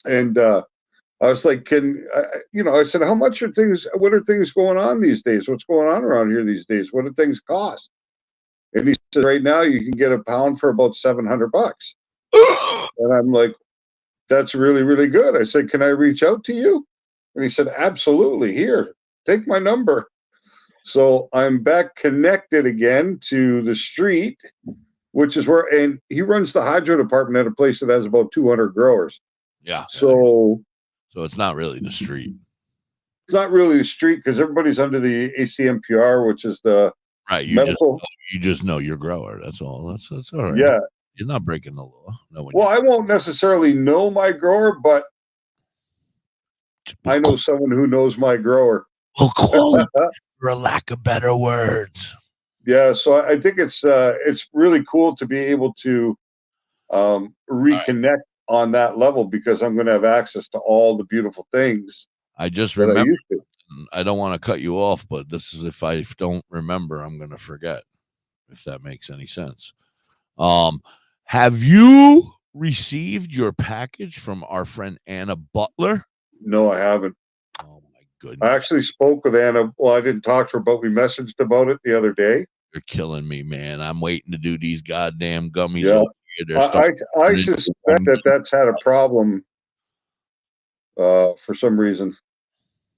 And I was like, I said, what are things going on these days? What's going on around here these days? What do things cost? And he said, right now you can get a pound for about $700. And I'm like, that's really, really good. I said, can I reach out to you? And he said, absolutely. Here, take my number. So I'm back connected again to the street, which is where, and he runs the hydro department at a place that has about 200 growers. Yeah. So it's not really the street. It's not really the street because everybody's under the ACMPR, which is the medical. You just know your grower. That's all. That's all right. Yeah. You're not breaking the law. Well, I won't necessarily know my grower, but I know someone who knows my grower. Well, quote, for a lack of better words. Yeah, so I think it's really cool to be able to reconnect on that level because I'm going to have access to all the beautiful things. I just remember. I don't want to cut you off, but this is if I don't remember, I'm going to forget. If that makes any sense. Have you received your package from our friend Anna Butler? No, I haven't. Oh my goodness! I actually spoke with Anna. Well, I didn't talk to her, but we messaged about it the other day. You're killing me, man. I'm waiting to do these goddamn gummies. Yeah. I suspect that's had a problem for some reason.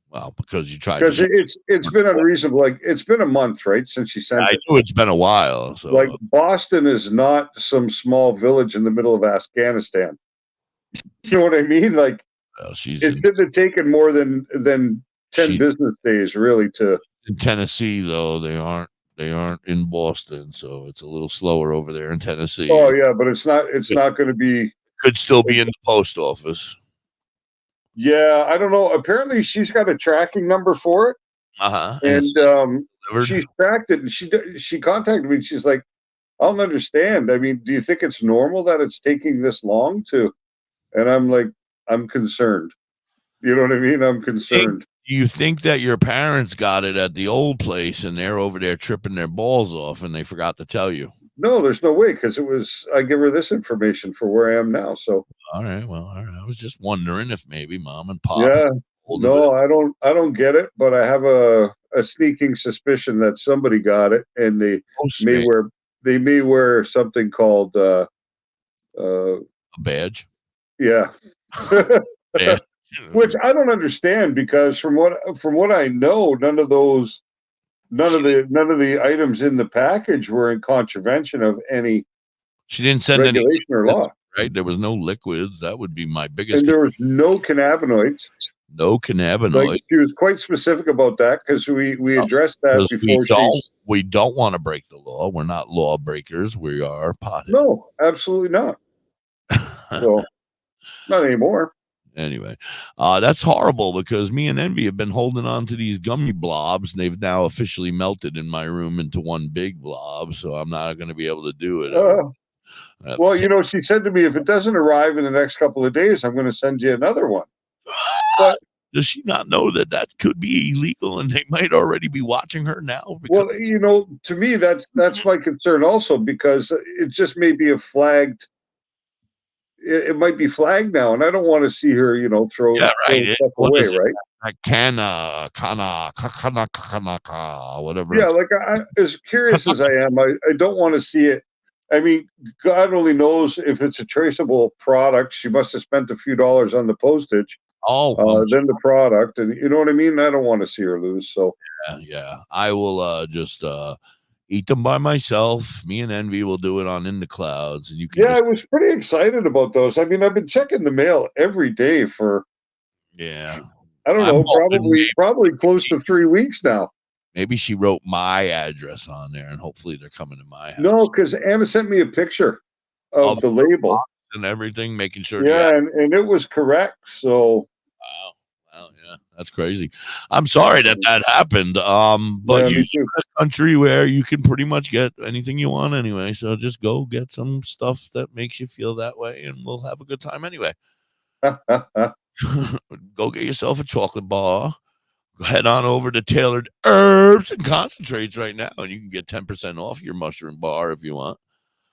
Well, because you tried. Because it's been unreasonable. Like, it's been a month, right, since she sent it. I knew it's been a while. So, like, Boston is not some small village in the middle of Afghanistan. You know what I mean? Like, it shouldn't have taken more than 10 business days, really. To in Tennessee, though, they aren't in Boston, so it's a little slower over there in Tennessee. Oh yeah, but it's not going to be. Could still be in the post office. Yeah, I don't know. Apparently, she's got a tracking number for it. And she's tracked it, and she contacted me. And she's like, "I don't understand. I mean, do you think it's normal that it's taking this long to?" And I'm like, "I'm concerned." You know what I mean? I'm concerned. Do you think that your parents got it at the old place, and they're over there tripping their balls off, and they forgot to tell you? No, there's no way, because I give her this information for where I am now. So all right. I was just wondering if maybe mom and pop. Yeah, no, I don't get it, but I have a sneaking suspicion that somebody got it, and they may wear something called a badge. Yeah. Yeah. Which I don't understand, because from what I know, none of the items in the package were in contravention of any. She didn't send regulation any or law. Right? There was no liquids. That would be my biggest. And there was no cannabinoids. No cannabinoids. Like, she was quite specific about that, because we addressed that before. We don't want to break the law. We're not lawbreakers. We are potheads. No, absolutely not. So, not anymore. Anyway, that's horrible, because me and Envy have been holding on to these gummy blobs, and they've now officially melted in my room into one big blob, so I'm not going to be able to do it. Well, she said to me, if it doesn't arrive in the next couple of days, I'm going to send you another one. But does she not know that could be illegal, and they might already be watching her now? Well, to me, that's my concern also, because it just may be a flagged. It might be flagged now, and I don't want to see her, throw stuff away, right? Whatever. Yeah, like, as curious as I am, I don't want to see it. I mean, God only knows if it's a traceable product. She must have spent a few dollars on the postage. than the product. And you know what I mean? I don't want to see her lose. So yeah. I will just eat them by myself. Me and Envy will do it on In the Clouds, and you can. I was pretty excited about those. I mean, I've been checking the mail every day for. Yeah. I don't know, probably close to 3 weeks now. Maybe she wrote my address on there, and hopefully they're coming to my house. No, because Anna sent me a picture of the label and everything, making sure. Yeah, and it was correct. So. Wow, yeah, that's crazy. I'm sorry that happened. But you're in a country where you can pretty much get anything you want anyway. So just go get some stuff that makes you feel that way, and we'll have a good time anyway. Go get yourself a chocolate bar. Head on over to Tailored Herbs and Concentrates right now, and you can get 10% off your mushroom bar if you want.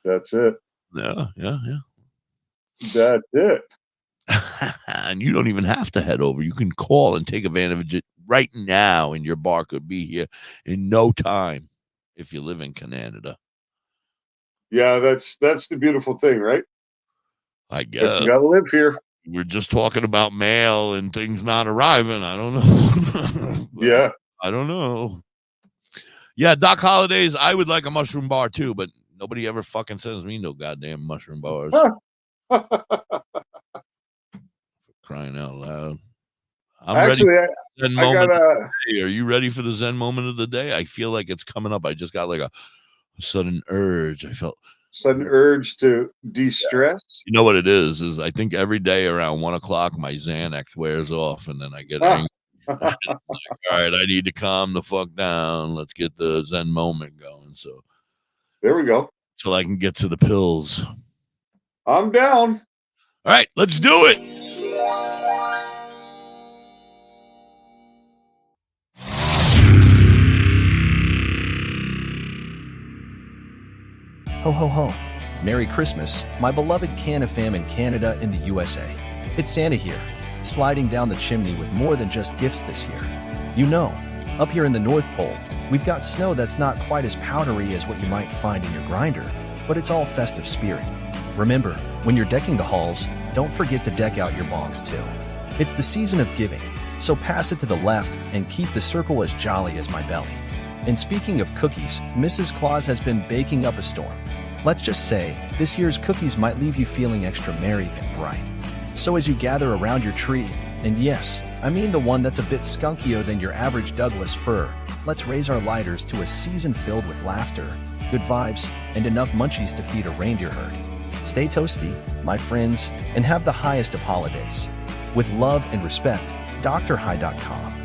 That's it. Yeah. That's it. And you don't even have to head over. You can call and take advantage of it right now, and your bar could be here in no time if you live in Canada. Yeah, that's the beautiful thing, right? I guess you gotta live here. We're just talking about mail and things not arriving. I don't know. Yeah. I don't know. Yeah, Doc Holidays, I would like a mushroom bar too, but nobody ever fucking sends me no goddamn mushroom bars. Crying out loud. I'm ready for the Zen moment of the day. Are you ready for the Zen moment of the day? I feel like it's coming up. I just got like a sudden urge. I felt sudden urge to de-stress. You know what it is I think every day around 1:00 my Xanax wears off, and then I get angry. Like, all right, I need to calm the fuck down. Let's get the Zen moment going. So there we go. Till I can get to the pills. I'm down. All right, let's do it. Ho, ho, ho. Merry Christmas, my beloved Canna fam in Canada and the USA. It's Santa here, sliding down the chimney with more than just gifts this year. You know, up here in the North Pole, we've got snow that's not quite as powdery as what you might find in your grinder, but it's all festive spirit. Remember, when you're decking the halls, don't forget to deck out your bongs too. It's the season of giving, so pass it to the left and keep the circle as jolly as my belly. And speaking of cookies, Mrs. Claus has been baking up a storm. Let's just say, this year's cookies might leave you feeling extra merry and bright. So as you gather around your tree, and yes, I mean the one that's a bit skunkier than your average Douglas fir, let's raise our lighters to a season filled with laughter, good vibes, and enough munchies to feed a reindeer herd. Stay toasty, my friends, and have the highest of holidays. With love and respect, drhigh.com.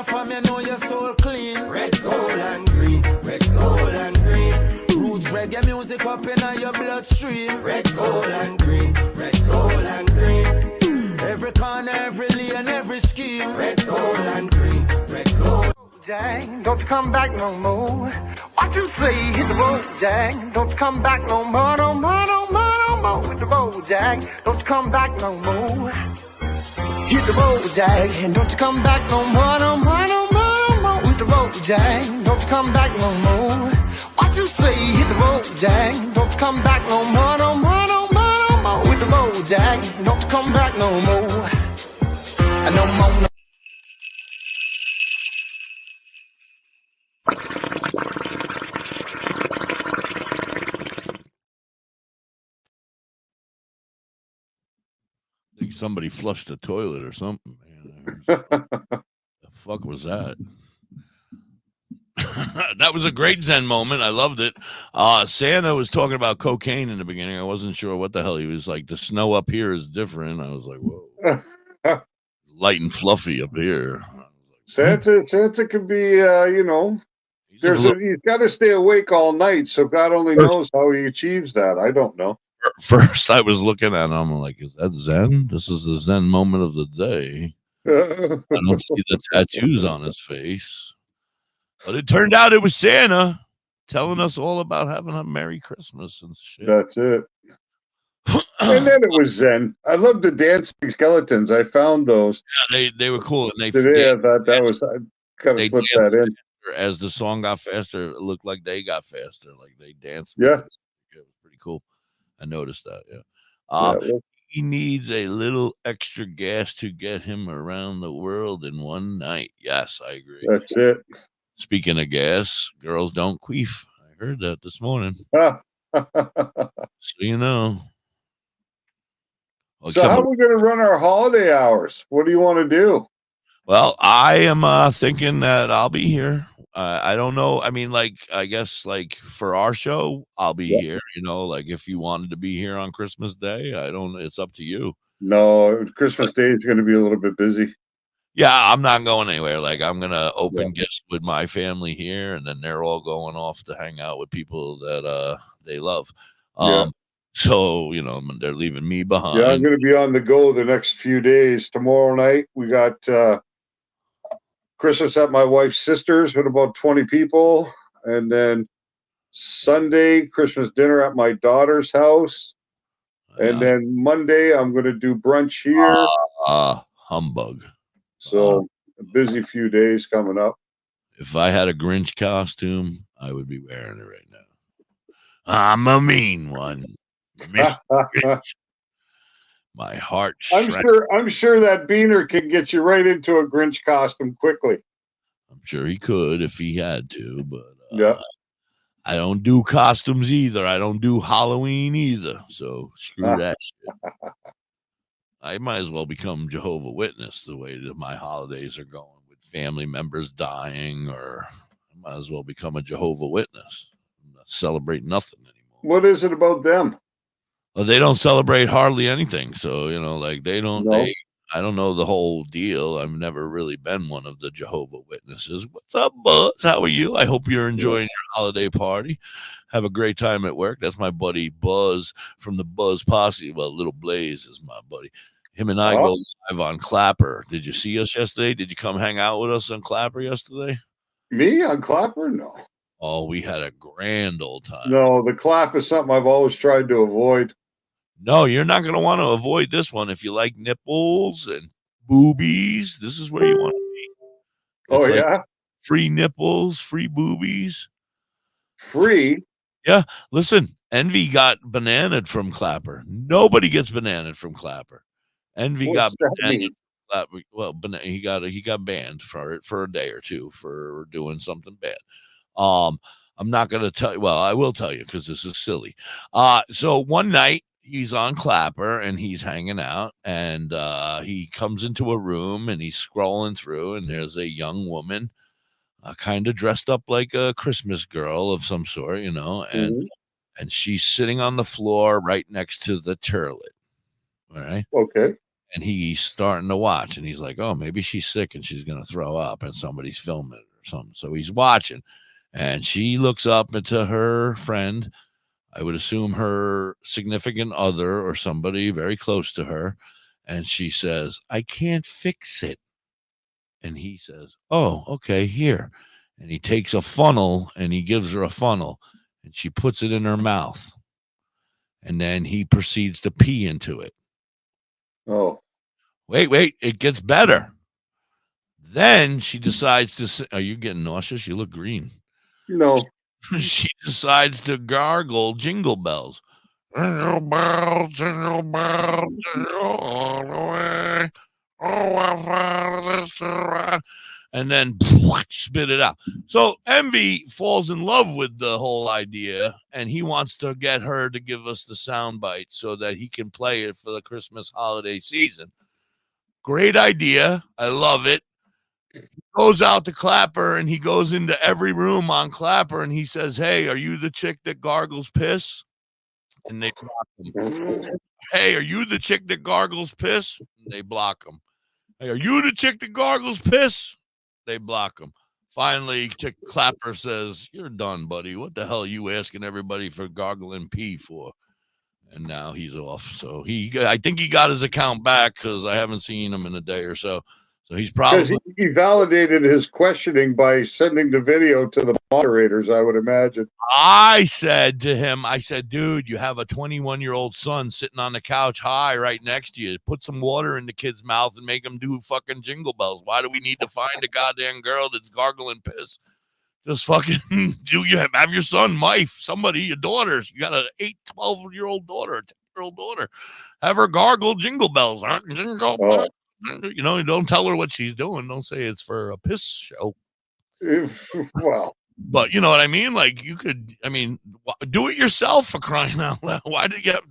From you know your soul clean. Red, gold, and green. Red, gold, and green. Roots reggae music up in your bloodstream. Red, gold, and green. Red, gold, and green. Every corner, every lane, every scheme. Red, gold, and green. Red, gold. Jack, don't you come back no more. What you say, hit the road, Jack. Don't you come back no more, no more, no more, no more. Hit the road, Jack. Don't you come back no more. Hit the road, Jack, and don't you come back no more, no more, no more, no more. Hit the road, Jack, don't you come back no more. What you say? Hit the road, Jack, don't you come back no more, no more, no more, no more. Hit the road, Jack, don't you come back no more, no more. No. I think somebody flushed the toilet or something, man. The fuck was that? That was a great Zen moment. I loved it. Santa was talking about cocaine in the beginning. I wasn't sure what the hell he was like. The snow up here is different. I was like, whoa. Light and fluffy up here. Santa could be, he's got to stay awake all night, so God only knows how he achieves that. I don't know. First, I was looking at him. I'm like, is that Zen? This is the Zen moment of the day. I don't see the tattoos on his face. But it turned out it was Santa. telling us all about having a Merry Christmas and shit. That's it. And then it was Zen. I love the dancing skeletons. I found those. Yeah, they were cool, and Today I thought that was. I gotta they slip danced that in. as the song got faster. It looked like they got faster, like they danced. Yeah. It was pretty cool. I noticed that. Yeah. Well, He needs a little extra gas to get him around the world in one night. Yes, I agree. that's it. Speaking of gas, girls don't queef. I heard that this morning. So you know. Well, So how are we going to run our holiday hours? What do you want to do? Well, I am thinking that I'll be here. I don't know. I mean, like, I guess, like, for our show, I'll be here. You know, like, if you wanted to be here on Christmas Day, I don't. It's up to you. No, Christmas Day is going to be a little bit busy. Yeah, I'm not going anywhere. Like, I'm gonna open gifts with my family here, and then they're all going off to hang out with people that they love. So you know, they're leaving me behind. Yeah, I'm going to be on the go the next few days. Tomorrow night we got Christmas at my wife's sister's with about 20 people, and then Sunday Christmas dinner at my daughter's house, and then Monday I'm going to do brunch here. Humbug. So a busy few days coming up. If I had a Grinch costume, I would be wearing it right now. I'm a mean one. Mr. Grinch. My heart. I'm sure that Beaner can get you right into a Grinch costume quickly. I'm sure he could if he had to, but yeah. I don't do costumes either. I don't do Halloween either. So screw that shit. I might as well become Jehovah's Witness the way that my holidays are going with family members dying, or I might as well become a Jehovah's Witness. Not celebrate nothing anymore. What is it about them? Well, they don't celebrate hardly anything. So, you know, like they don't, I don't know the whole deal. I've never really been one of the Jehovah's Witnesses. What's up, Buzz? How are you? I hope you're enjoying your holiday party. Have a great time at work. That's my buddy Buzz from the Buzz Posse. Well, Little Blaze is my buddy. Him and I go live on Clapper. Did you see us yesterday? Did you come hang out with us on Clapper yesterday? Me on Clapper? No. Oh, we had a grand old time. No, the clap is something I've always tried to avoid. No, you're not going to want to avoid this one. If you like nipples and boobies, this is where you want to be. It's yeah? Free nipples, free boobies. Free? Yeah. Listen, Envy got bananaed from Clapper. Nobody gets bananaed from Clapper. Envy got banned. Well, he got banned for it for a day or two for doing something bad. I'm not going to tell you. Well, I will tell you because this is silly. So one night he's on Clapper and he's hanging out, and he comes into a room and he's scrolling through, and there's a young woman, kind of dressed up like a Christmas girl of some sort, you know, and she's sitting on the floor right next to the turlet. All right. Okay. And he's starting to watch, and he's like, oh, maybe she's sick and she's going to throw up and somebody's filming it or something. So he's watching, and she looks up into her friend, I would assume her significant other or somebody very close to her, and she says, I can't fix it. And he says, oh, okay, here. And he takes a funnel and he gives her a funnel, and she puts it in her mouth. And then he proceeds to pee into it. Oh. Wait, it gets better. Then she decides to, are you getting nauseous? You look green. No. She decides to gargle jingle bells. Jingle bells, jingle bells, jingle all the way. Oh, I found this to ride. And then spit it out. So Envy falls in love with the whole idea, and he wants to get her to give us the sound bite so that he can play it for the Christmas holiday season. Great idea. I love it. He goes out to Clapper, and he goes into every room on Clapper, and he says, hey, are you the chick that gargles piss? And they block him. Hey, are you the chick that gargles piss? And they block him. Hey, are you the chick that gargles piss? They block him. Finally, Clapper says, you're done, buddy. What the hell are you asking everybody for gargling pee for? And now he's off. So I think he got his account back because I haven't seen him in a day or so. So he's Because probably. he validated his questioning by sending the video to the moderators, I would imagine. I said to him, dude, you have a 21-year-old son sitting on the couch high right next to you. Put some water in the kid's mouth and make him do fucking jingle bells. Why do we need to find a goddamn girl that's gargling piss? Just fucking have your son, wife, somebody, your daughters. You got a 12-year-old daughter, a 10-year-old daughter. Have her gargle jingle bells. Jingle bells. You know, don't tell her what she's doing. Don't say it's for a piss show. Well, but you know what I mean? Like you could, do it yourself, for crying out loud. Why did you get?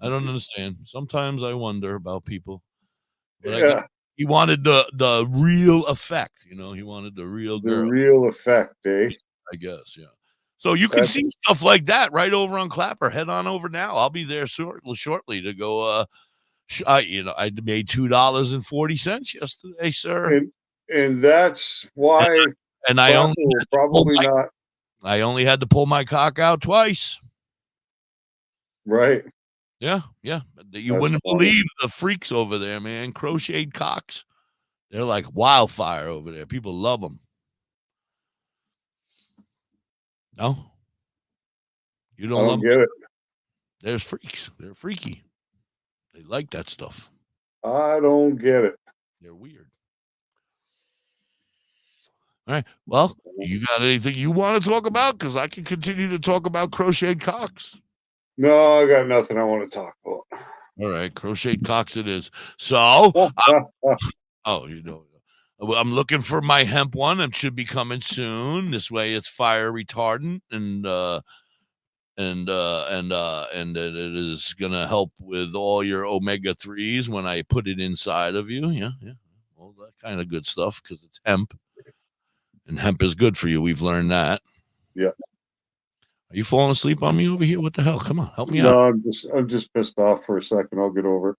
I don't understand. Sometimes I wonder about people. But I guess he wanted the real effect. You know, he wanted the real girl. The real effect, eh? I guess, yeah. So you can see stuff like that right over on Clapper. Head on over now. I'll be there shortly to go. I made $2.40 yesterday, sir. And that's why. And I only not. I only had to pull my cock out twice. Right. Yeah. You wouldn't believe the freaks over there, man. Crocheted cocks. They're like wildfire over there. People love them. No? You don't love get it. There's freaks. They're freaky. They like that stuff. I don't get it. They're weird. All right. Well, you got anything you want to talk about? Because I can continue to talk about crocheted cocks. No, I got nothing I want to talk about. All right. Crocheted cocks it is. So, I'm looking for my hemp one. It should be coming soon. This way it's fire retardant and it is gonna help with all your omega-3s when I put it inside of you. Yeah. All that kind of good stuff because it's hemp. And hemp is good for you. We've learned that. Yeah. Are you falling asleep on me over here? What the hell? Come on, help me out. No, I'm just pissed off for a second. I'll get over it.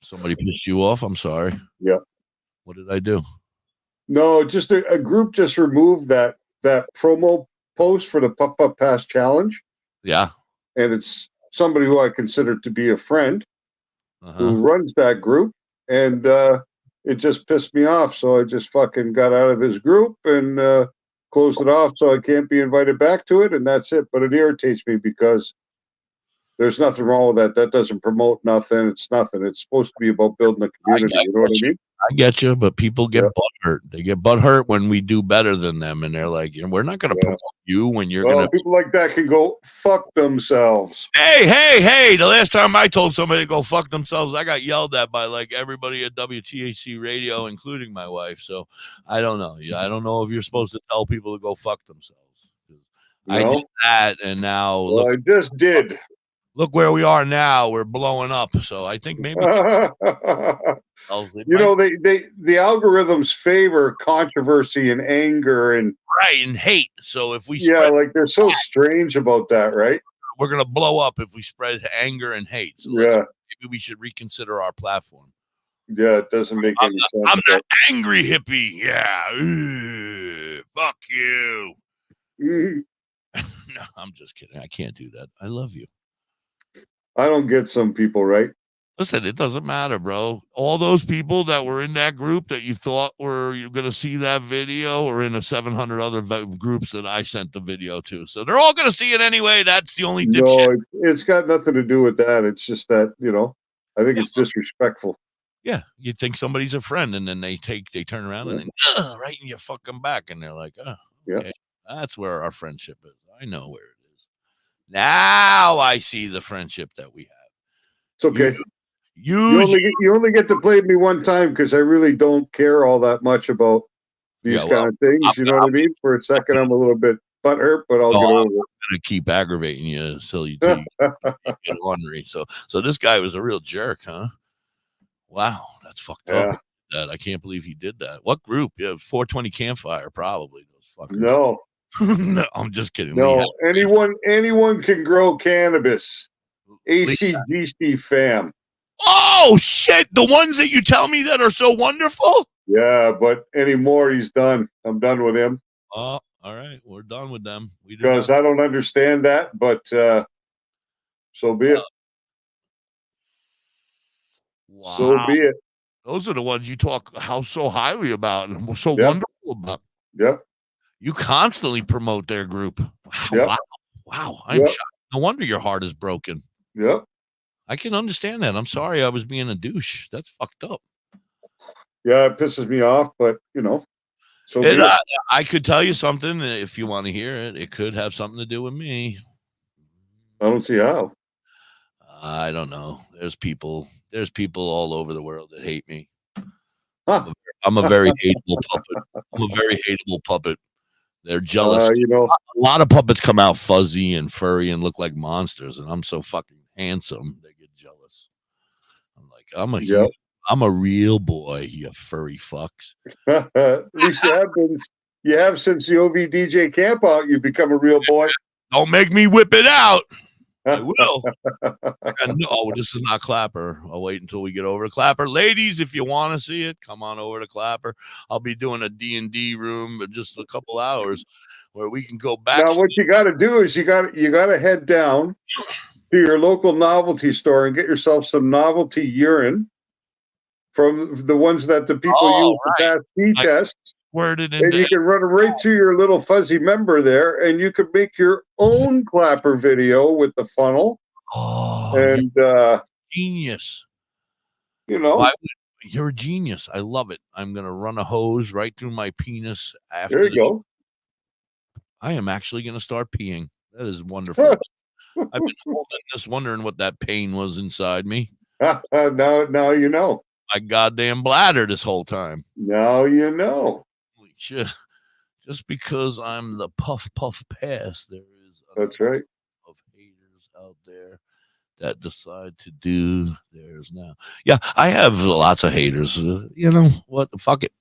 Somebody pissed you off? I'm sorry. Yeah. What did I do? No, just a group just removed that promo post for the Pup Pup Pass Challenge. Yeah. And it's somebody who I consider to be a friend who runs that group. And it just pissed me off. So I just fucking got out of his group and closed it off so I can't be invited back to it. And that's it. But it irritates me because there's nothing wrong with that. That doesn't promote nothing. It's nothing. It's supposed to be about building a community. You know what I mean? I get you, but people get butthurt. They get butthurt when we do better than them. And they're like, we're not going to promote you when you're going to. People like that can go fuck themselves. Hey. The last time I told somebody to go fuck themselves, I got yelled at by like everybody at WTHC radio, including my wife. So I don't know. I don't know if you're supposed to tell people to go fuck themselves. I did that. And now I just did. Look where we are now. We're blowing up. So I think maybe. The algorithms favor controversy and anger and hate. So if we they're so strange about that, right? We're gonna blow up if we spread anger and hate. So maybe we should reconsider our platform. Yeah, it doesn't make any sense. I'm the angry hippie. Yeah, fuck you. No, I'm just kidding. I can't do that. I love you. I don't get some people, right? Listen, it doesn't matter, bro. All those people that were in that group that you thought you're going to see that video are in the 700 other groups that I sent the video to. So they're all going to see it anyway. That's the only dipshit. No, it's got nothing to do with that. It's just that, I think it's disrespectful. Yeah. You think somebody's a friend and then they turn around and then right in your fucking back. And they're like, okay. That's where our friendship is. I know where it is. Now I see the friendship that we have. It's okay. You only get to play me one time because I really don't care all that much about these kind of things. You know what I mean? For a second, I'm a little bit butthurt, but I'll get over it. I'm going to keep aggravating you until you get ornery. So this guy was a real jerk, huh? Wow, that's fucked up. I can't believe he did that. What group? Yeah, 420 Campfire, probably. Those fuckers. No. No, I'm just kidding. No, anyone can grow cannabis. ACGC fam. Oh shit! The ones that you tell me that are so wonderful. Yeah, but anymore, he's done. I'm done with him. Oh, all right, we're done with them. Because I don't understand that, but so be it. Wow. So be it. Those are the ones you talk how so highly about and so Yep. wonderful about. Yep. You constantly promote their group. Wow. Yep. Wow. I'm Yep. shocked. No wonder your heart is broken. Yep. I can understand that. I'm sorry I was being a douche. That's fucked up. Yeah, it pisses me off, but so be And it. I could tell you something if you want to hear it. It could have something to do with me. I don't see how. I don't know. There's people all over the world that hate me. Huh. I'm a very hateable puppet. They're jealous. A lot of puppets come out fuzzy and furry and look like monsters, and I'm so fucking handsome. They get jealous. I'm like, I'm a real boy, you furry fucks. At least you have since the OVDJ camp out. You become a real boy. Don't make me whip it out. I will. No, this is not Clapper. I'll wait until we get over to Clapper. Ladies, if you want to see it, come on over to Clapper. I'll be doing a D&D room in just a couple hours where we can go back. Now, what you got to do is you got to head down to your local novelty store and get yourself some novelty urine from the ones that the people use to pass pee tests. And you can run it right through your little fuzzy member there, and you can make your own Clapper video with the funnel. And genius. You're a genius. I love it. I'm gonna run a hose right through my penis after. There you go. I am actually gonna start peeing. That is wonderful. I've been holding this, wondering what that pain was inside me. Now you know. My goddamn bladder this whole time. Now you know. Holy shit. Just because I'm the puff pass, there is that's right of haters out there that decide to do theirs now. Yeah, I have lots of haters. What? Fuck it.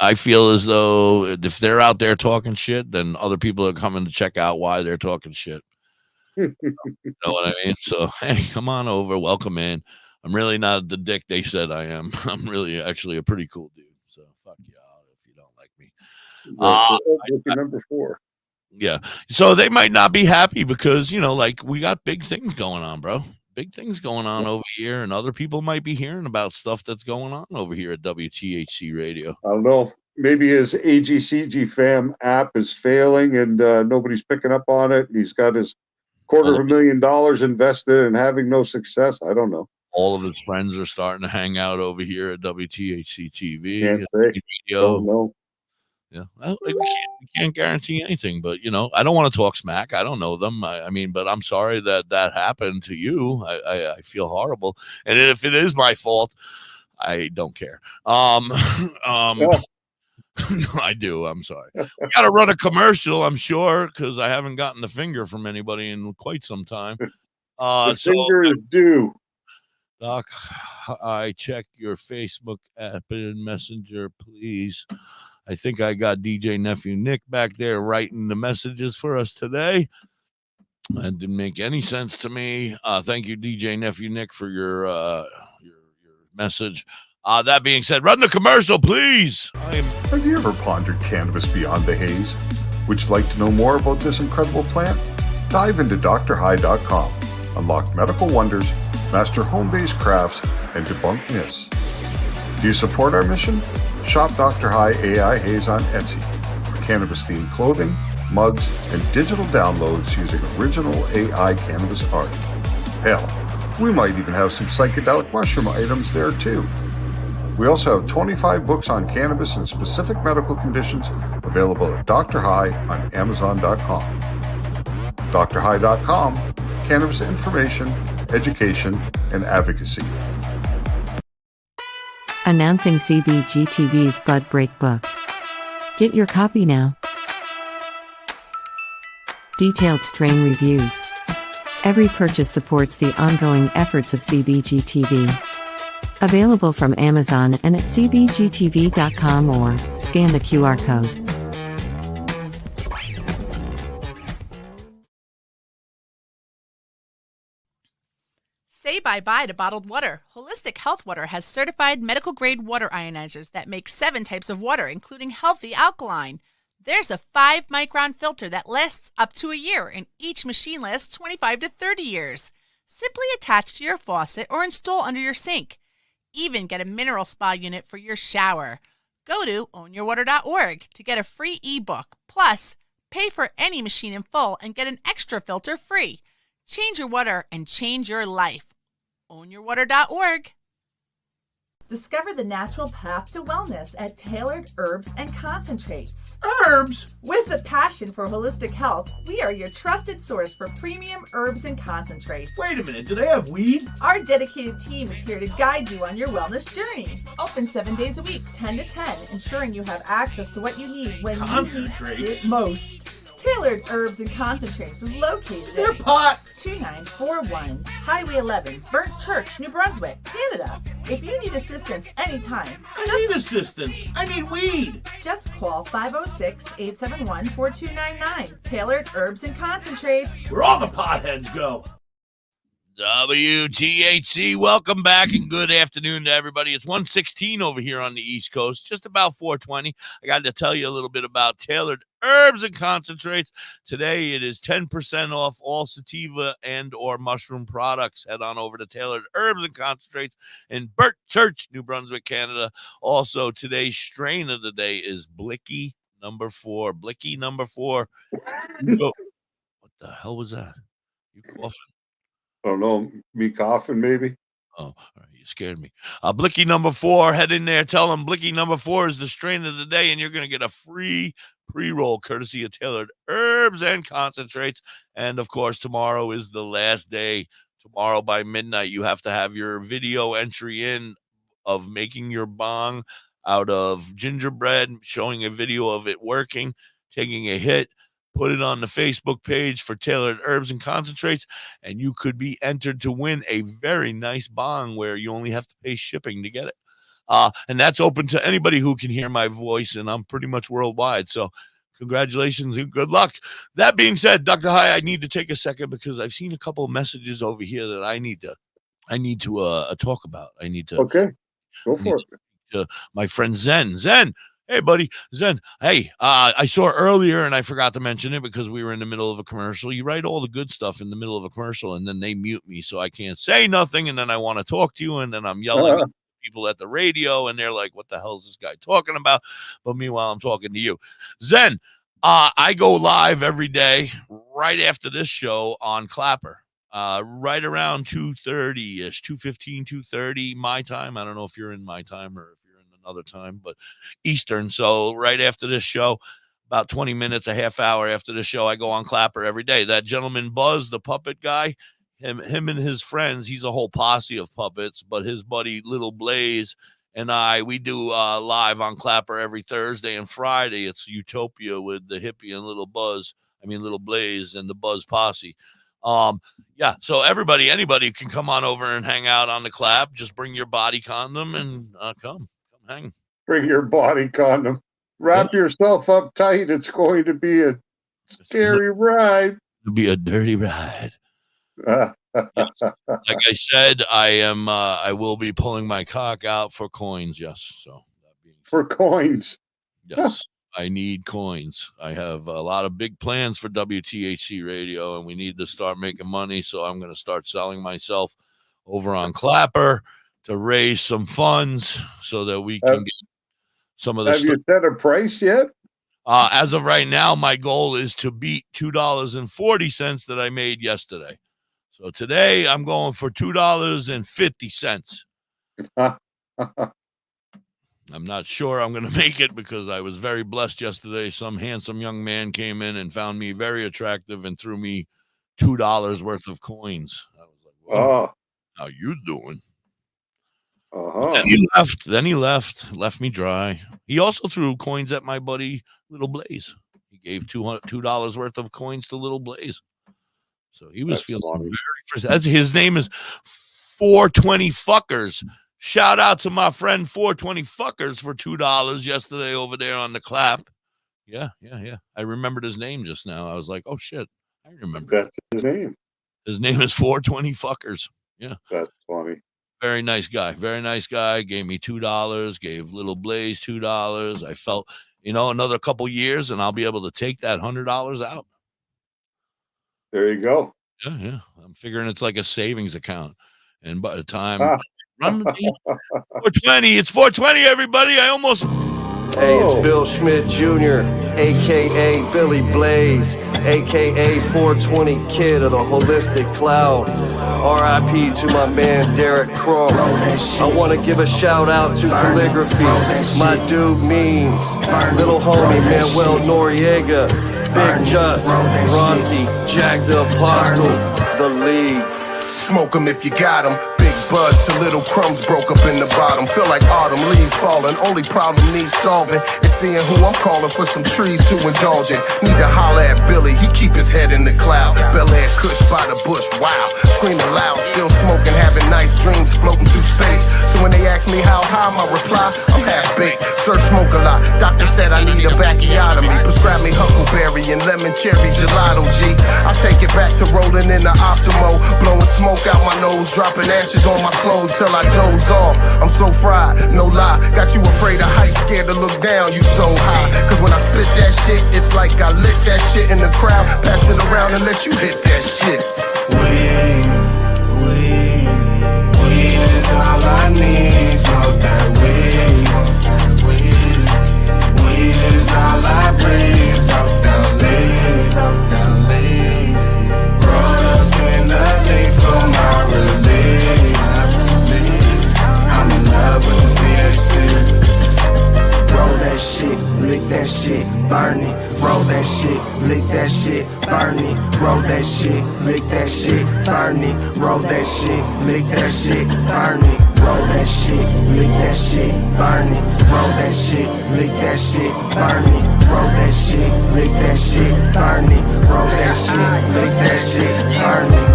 I feel as though if they're out there talking shit, then other people are coming to check out why they're talking shit. You know what I mean? So, hey, come on over. Welcome in. I'm really not the dick they said I am. I'm really actually a pretty cool dude. So, fuck you out if you don't like me. Number 4. Yeah. So they might not be happy because, we got big things going on, bro. Big things going on over here, and other people might be hearing about stuff that's going on over here at WTHC Radio. I don't know. Maybe his AGCG fam app is failing and nobody's picking up on it. He's got his $250,000 invested and having no success. I don't know. All of his friends are starting to hang out over here at WTHC TV. Can't say. Don't know. Yeah, well, we can't guarantee anything, but I don't want to talk smack. I don't know them. I mean, but I'm sorry that happened to you. I feel horrible, and if it is my fault, I don't care. I do. I'm sorry. We got to run a commercial, I'm sure, because I haven't gotten the finger from anybody in quite some time. The finger is due. Doc, I check your Facebook app and Messenger, please. I think I got DJ Nephew Nick back there writing the messages for us today. That didn't make any sense to me. Thank you, DJ Nephew Nick, for your message. That being said, run the commercial, please. Have you ever pondered cannabis beyond the haze? Would you like to know more about this incredible plant? Dive into drhigh.com. Unlock medical wonders, master home-based crafts, and debunk myths. Do you support our mission? Shop Dr. High AI Haze on Etsy for cannabis-themed clothing, mugs, and digital downloads using original AI cannabis art. Hell, we might even have some psychedelic mushroom items there too. We also have 25 books on cannabis and specific medical conditions available at Dr. High on Amazon.com. drhigh.com, cannabis information, education, and advocacy. Announcing CBG TV's Bud Break book. Get your copy now. Detailed strain reviews. Every purchase supports the ongoing efforts of CBG TV. Available from Amazon and at cbgtv.com or scan the QR code. Say bye-bye to bottled water. Holistic Health Water has certified medical-grade water ionizers that make 7 types of water, including healthy alkaline. There's a 5-micron filter that lasts up to a year, and each machine lasts 25 to 30 years. Simply attach to your faucet or install under your sink. even get a mineral spa unit for your shower. Go to ownyourwater.org to get a free ebook. Plus, pay for any machine in full and get an extra filter free. Change your water and change your life. Ownyourwater.org. Discover the natural path to wellness at Tailored Herbs and Concentrates. Herbs? With a passion for holistic health, we are your trusted source for premium herbs and concentrates. Wait a minute, do they have weed? Our dedicated team is here to guide you on your wellness journey. Open 7 days a week, 10 to 10, ensuring you have access to what you need when you need it most. Tailored Herbs and Concentrates is located at pot 2941 Highway 11, Burnt Church, New Brunswick, Canada. If you need assistance anytime, I need assistance. I need weed. Just call 506-871-4299. Tailored Herbs and Concentrates. Where all the potheads go. WTHC, welcome back and good afternoon to everybody. It's 1:16 over here on the East Coast, just about 4:20. I got to tell you a little bit about Tailored Herbs and Concentrates. Today it is 10% off all sativa and or mushroom products. Head on over to Tailored Herbs and Concentrates in Burnt Church, New Brunswick, Canada. Also, today's strain of the day is Blicky number 4. Blicky number 4. What the hell was that? You coughing? I don't know, me coughing maybe. Oh, all right, you scared me. Blicky number 4, head in there, tell them Blicky number 4 is the strain of the day, and you're going to get a free pre-roll courtesy of Tailored Herbs and Concentrates. And, of course, tomorrow is the last day. Tomorrow by midnight, you have to have your video entry in of making your bong out of gingerbread, showing a video of it working, taking a hit. Put it on the Facebook page for Tailored Herbs and Concentrates, and you could be entered to win a very nice bong where you only have to pay shipping to get it. And that's open to anybody who can hear my voice, and I'm pretty much worldwide. So congratulations and good luck. That being said, Dr. High, I need to take a second because I've seen a couple of messages over here that I need to talk about. I need to. Okay, go for it. To my friend Zen. Hey, buddy, Zen. Hey, I saw earlier, and I forgot to mention it because we were in the middle of a commercial. You write all the good stuff in the middle of a commercial, and then they mute me, so I can't say nothing, and then I want to talk to you, and then I'm yelling at people at the radio, and they're like, what the hell is this guy talking about? But meanwhile, I'm talking to you. Zen, I go live every day right after this show on Clapper. Right around 2:30-ish, 2:15, 2:30 my time. I don't know if you're in my time or if you're in another time, but Eastern. So right after this show, about 20 minutes, a half hour after the show, I go on Clapper every day. That gentleman Buzz, the puppet guy, him and his friends, he's a whole posse of puppets, but his buddy Little Blaze and we do live on Clapper every Thursday and Friday. It's Utopia with the Hippie and Little Blaze and the Buzz posse. Yeah, so anybody can come on over and hang out on the Clap. Just bring your body condom and come hang. Bring your body condom. Wrap yourself up tight. It's going to be a scary ride. It'll be a dirty ride. Yes. Like I said, I will be pulling my cock out for coins. Yes, so for coins. Yes. I need coins. I have a lot of big plans for WTHC radio, and we need to start making money. So I'm going to start selling myself over on Clapper to raise some funds so that we can get some of the stuff. Have you set a price yet? As of right now, my goal is to beat $2.40 that I made yesterday. So today I'm going for $2.50. I'm not sure I'm going to make it because I was very blessed yesterday. Some handsome young man came in and found me very attractive and threw me $2 worth of coins. I was like, "Wow, how you doing?" Then he left me dry. He also threw coins at my buddy Little Blaze. He gave $2 worth of coins to Little Blaze. So he was feeling very. His name is 420 Fuckers. Shout out to my friend 420 Fuckers for $2 yesterday over there on the Clap. Yeah. I remembered his name just now. I was like, oh shit, I remember. That's his name. His name is 420 Fuckers. Yeah. That's funny. Very nice guy. Gave me $2, gave Little Blaze $2. I felt, another couple years and I'll be able to take that $100 out. There you go. Yeah. I'm figuring it's like a savings account. And by the time Run the damn 420. It's 420, everybody. I almost. Hey, it's Bill Schmidt Jr., a.k.a. Billy Blaze, a.k.a. 420 Kid of the Holistic Cloud. R.I.P. to my man Derek Crum. I want to give a shout out to Calligraphy, my dude Means, little homie Manuel Noriega, Big Just, Rossi, Jack the Apostle, The League. Smoke 'em if you got 'em. Big buzz to little crumbs broke up in the bottom. Feel like autumn leaves falling. Only problem needs solving is seeing who I'm calling for some trees to indulge in. Need to holler at Billy, he keep his head in the cloud. Bel Air Kush by the bush, wow. Screaming loud, still smoking, having nice dreams floating through space. So when they ask me how high, my reply, I'm half baked. Sir, smoke a lot. Doctor said I need a backiotomy. Prescribe me huckleberry and lemon cherry gelato, G. I'll take it back to rolling in the Optimo, blowing smoke out my nose, dropping ashes on my clothes till I doze off. I'm so fried, no lie. Got you afraid of heights, scared to look down, you so high. Cause when I split that shit, it's like I lit that shit in the crowd. Pass it around and let you hit that shit. Weed is all I need. Smoke that weed. Weed is all I breathe. Talk down leaves, roll up in the leaf for my relief. I'm in love with the THC. Roll that shit, lick that shit, burn it. Roll that shit, lick that shit, burn it. Roll that shit, lick that shit, burn it. Roll that shit, lick that shit, burn it. Roll that shit, lick that shit, burn it. Roll that shit, lick that shit, burn it. Roll that shit, lick that shit, burn it. Roll that shit, lick that shit, burn it.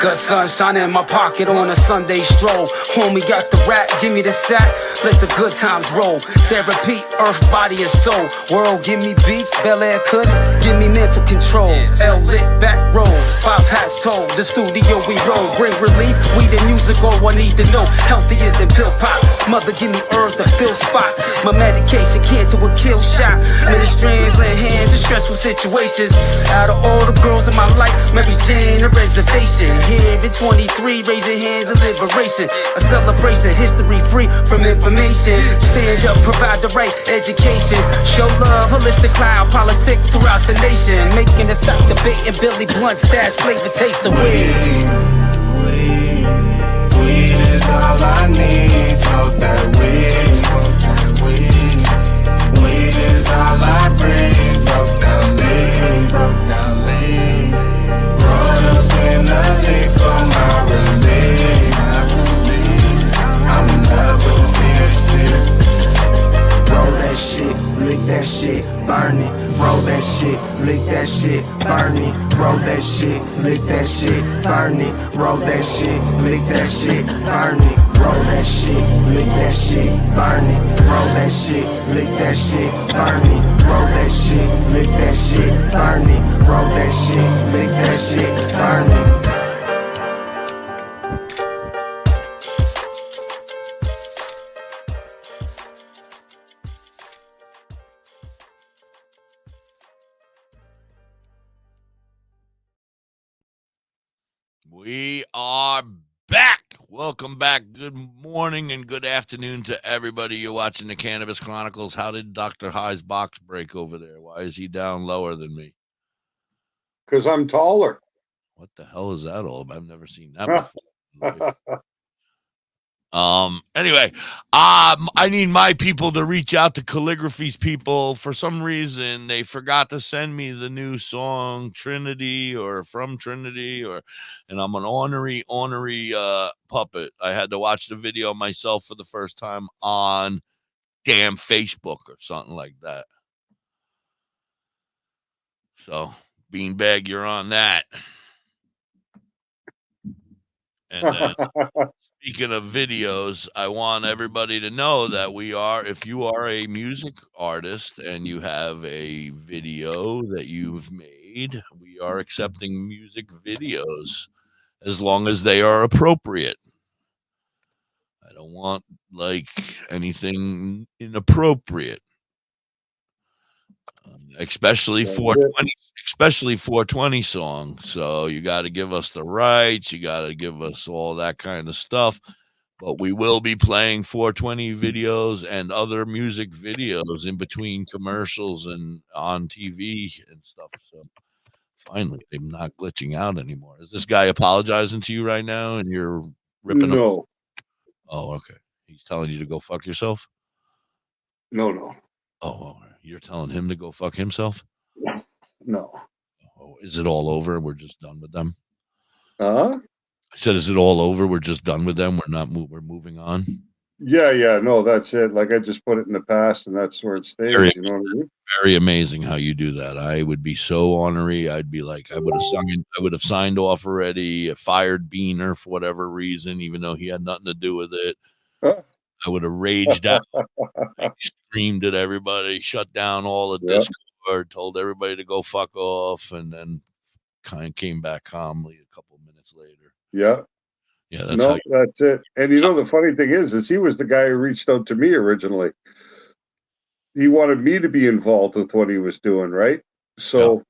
Good sunshine in my pocket on a Sunday stroll. Homie got the rap, give me the sack, let the good times roll. Therapy, earth, body, and soul. World, give me beef, Bel Air Kush, give me mental control. L lit, back roll, 5 hats told. The studio we roll, bring relief. We the musical, I need to know. Healthier than pill pop. Mother, give me herbs to fill spot. My medication, cancer will kill shot. Many strands, lay hands in stressful situations. Out of all the girls in my life, Mary Jane, a reservation. Here in 23, raising hands of liberation. A celebration, history free from information. Stand up, provide the right education. Show love, holistic cloud, politics throughout the nation. Making a stop debating Billy Blunt, stash, flavor, taste the weed. Weed is all I need. Smoke that weed. Weed is all I breathe. Broke down leaves. Roll up in the leaf for my relief. I'm in love with the THC. Roll that shit, lick that shit, burn it. Roll that shit, lick that shit, burn it. Roll that shit, lick that shit, burn it. Roll that shit, lick that shit, burn it. Roll that shit, lick that shit, burn it. Roll that shit, lick that shit, burn it. Roll that shit, lick that shit, burn it. Roll that shit, lick that shit, burn it. We are back. Welcome back. Good morning and good afternoon to everybody. You're watching the Cannabis Chronicles. How did Dr. High's box break over there? Why is he down lower than me? Because I'm taller. What the hell is that all about? I've never seen that before. Anyway, I need my people to reach out to Calligraphy's people. For some reason, they forgot to send me the new song Trinity or From Trinity, and I'm an ornery puppet. I had to watch the video myself for the first time on damn Facebook or something like that. So, Beanbag, you're on that. And then speaking of videos, I want everybody to know that if you are a music artist and you have a video that you've made, we are accepting music videos as long as they are appropriate. I don't want anything inappropriate. Especially 420 songs. So you got to give us the rights. You got to give us all that kind of stuff. But we will be playing 420 videos and other music videos in between commercials and on TV and stuff. So finally, I'm not glitching out anymore. Is this guy apologizing to you right now and you're ripping him? No, Oh, okay. He's telling you to go fuck yourself? no. Oh, you're telling him to go fuck himself? No. Oh, is it all over? We're just done with them? Huh? I said, is it all over? We're just done with them. We're moving on. Yeah. No, that's it. Like I just put it in the past, and that's where it stays. You know what I mean? Very amazing how you do that. I would be so ornery. I'd be like, I would have signed off already, fired Beaner for whatever reason, even though he had nothing to do with it. I would have raged out, screamed at everybody, shut down all the Discord, told everybody to go fuck off, and then kind of came back calmly a couple of minutes later. Yeah. Yeah, that's it. And you know, the funny thing is he was the guy who reached out to me originally. He wanted me to be involved with what he was doing, right? So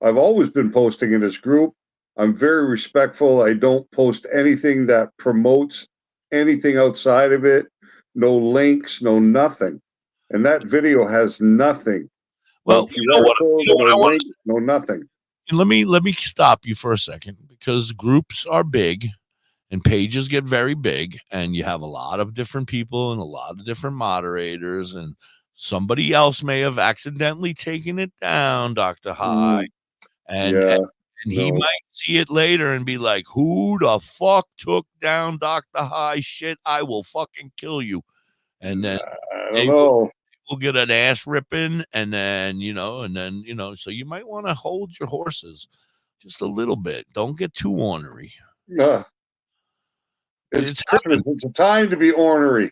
I've always been posting in his group. I'm very respectful. I don't post anything that promotes anything outside of it. No links, no nothing. And that video has nothing. Well, no nothing. Let me stop you for a second, because groups are big and pages get very big, and you have a lot of different people and a lot of different moderators, and somebody else may have accidentally taken it down, Dr. High. And he might see it later and be like, who the fuck took down Dr. High? Shit, I will fucking kill you. And then we'll get an ass ripping, and then, so you might want to hold your horses just a little bit. Don't get too ornery. It's Christmas. It's a time to be ornery.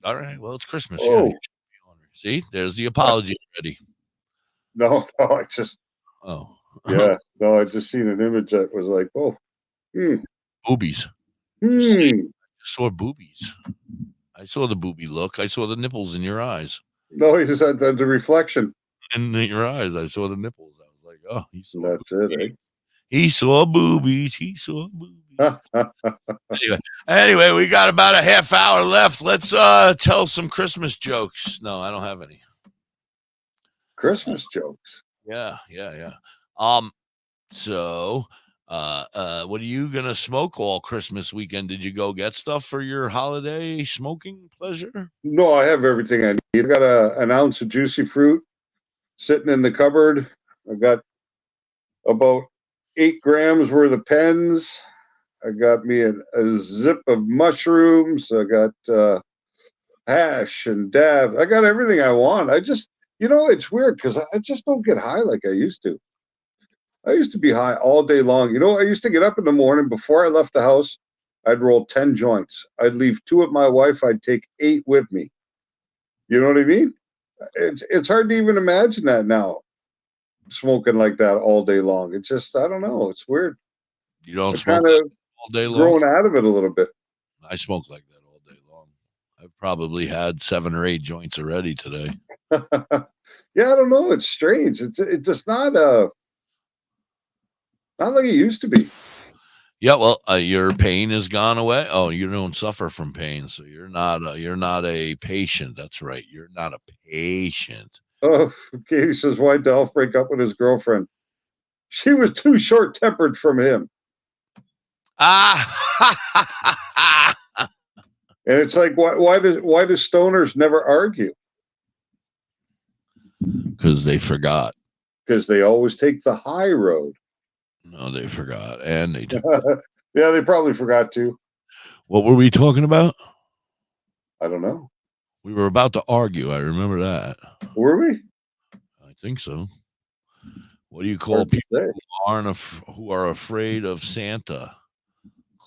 All right. Well, it's Christmas. Oh. Yeah, see, there's the apology already. No, I just. Oh. Yeah. No, I just seen an image that was like, boobies. I saw boobies. I saw the booby look. I saw the nipples in your eyes. No, he just had the reflection in your eyes. I saw the nipples. I was like, oh, he saw. That's boobies. it. Eh? He saw boobies. Anyway, we got about a half hour left. Let's tell some Christmas jokes. No, I don't have any. Christmas jokes. Yeah. So, what are you gonna smoke all Christmas weekend? Did you go get stuff for your holiday smoking pleasure? No, I have everything I need. I got an ounce of juicy fruit sitting in the cupboard. I got about 8 grams worth of pens. I got me a zip of mushrooms. I got hash and dab. I got everything I want. I just, it's weird because I just don't get high like I used to. I used to be high all day long. I used to get up in the morning before I left the house. I'd roll 10 joints. I'd leave 2 with my wife. I'd take 8 with me. You know what I mean? It's hard to even imagine that now, smoking like that all day long. It's just, I don't know. It's weird. You don't smoke all day long? Growing out of it a little bit. I smoke like that all day long. I've probably had 7 or 8 joints already today. Yeah, I don't know. It's strange. It's just not like it used to be. Yeah, well, your pain has gone away. Oh, you don't suffer from pain, so you're not a patient. That's right. You're not a patient. Oh, Katie says, why'd Dolph break up with his girlfriend? She was too short-tempered from him. And it's like, why do stoners never argue? Because they forgot. Because they always take the high road. No, they forgot, and they took. Yeah, they probably forgot too. What were we talking about? I don't know. We were about to argue. I remember that. Were we? I think so. What do you call people who are afraid of Santa?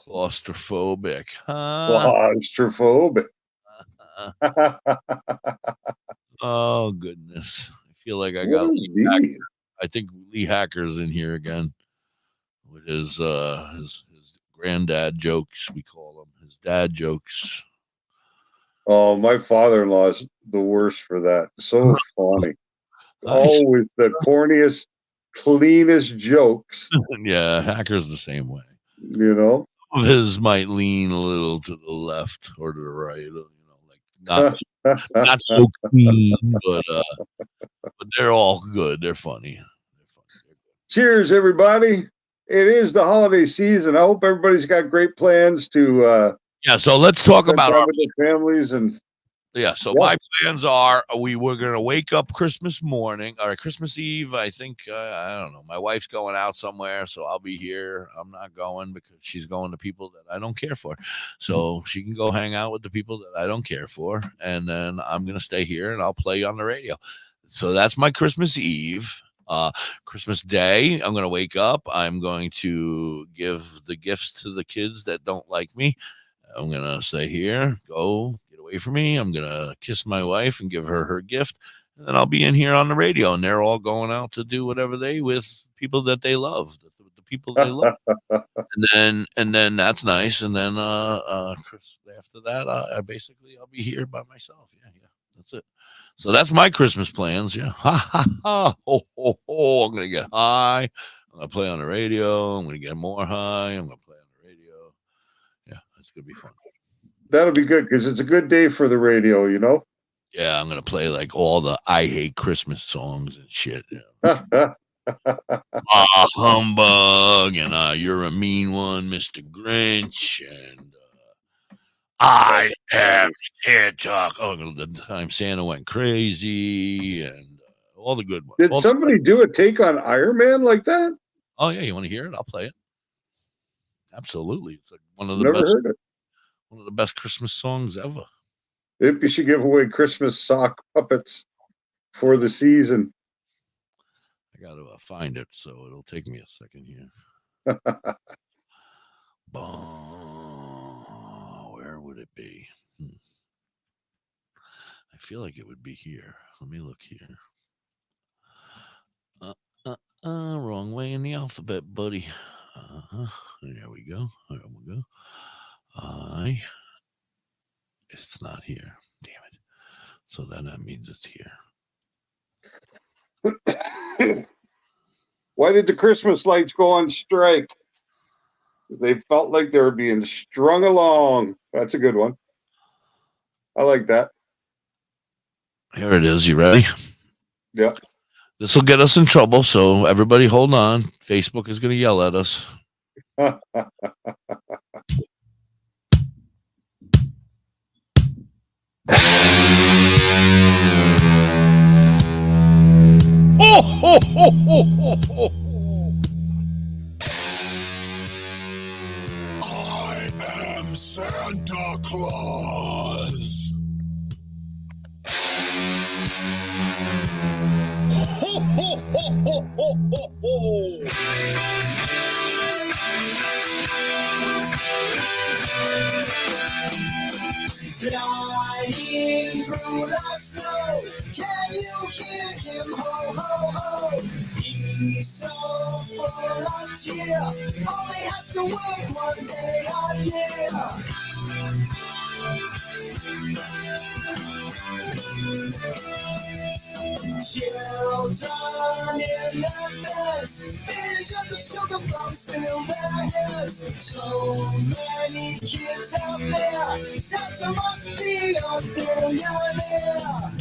Claustrophobic. Claustrophobic. Oh goodness! I feel like I got. I think Lee Hacker's in here again with his granddad jokes. We call them his dad jokes. Oh, my father-in-law's the worst for that. So funny. Always the corniest, cleanest jokes. Yeah, Hacker's the same way. Some of his might lean a little to the left or to the right. Not so clean, but they're all good. They're funny. Cheers, everybody. It is the holiday season. I hope everybody's got great plans to so let's talk about our with their families and my plans are we're gonna wake up Christmas morning or Christmas Eve. I think I don't know. My wife's going out somewhere, so I'll be here. I'm not going because she's going to people that I don't care for. So she can go hang out with the people that I don't care for, and then I'm gonna stay here and I'll play on the radio. So that's my Christmas Eve. Christmas Day, I'm going to wake up. I'm going to give the gifts to the kids that don't like me. I'm going to say, here, go, get away from me. I'm going to kiss my wife and give her her gift. And then I'll be in here on the radio, and they're all going out to do whatever they with people that they love, the people they love. And then that's nice. And then after that, I'll be here by myself. Yeah, that's it. So that's my Christmas plans. Yeah. Ha, ha, ha. Ho, ho, ho. I'm going to get high. I'm going to play on the radio. I'm going to get more high. I'm going to play on the radio. Yeah, it's going to be fun. That'll be good because it's a good day for the radio, you know? Yeah, I'm going to play like all the I Hate Christmas songs and shit. Yeah. Humbug and You're a Mean One, Mr. Grinch, and I am TikTok. Oh, the time Santa went crazy, and all the good ones. Did somebody do a take on Iron Man like that? Oh yeah, you want to hear it? I'll play it. Absolutely, it's like one of the best Christmas songs ever. If you should give away Christmas sock puppets for the season. I got to find it, so it'll take me a second here. Where would it be? I feel like it would be here. Let me look here. Wrong way in the alphabet, buddy. There we go. There we go. It's not here. Damn it. So then that means it's here. Why did the Christmas lights go on strike? They felt like they were being strung along. That's a good one. I like that. Here it is. You ready? Yeah. This will get us in trouble, so everybody hold on. Facebook is going to yell at us. Ho, ho, ho, ho, ho, ho. I am Santa Claus. Ho, ho, ho, ho, ho, ho, ho. Flying through the snow, can you hear him? Ho, ho, ho. He's so full of cheer, only has to work one day a year. Children in their beds, visions of sugar plums fill their heads. So many kids out there, Santa must be a billionaire.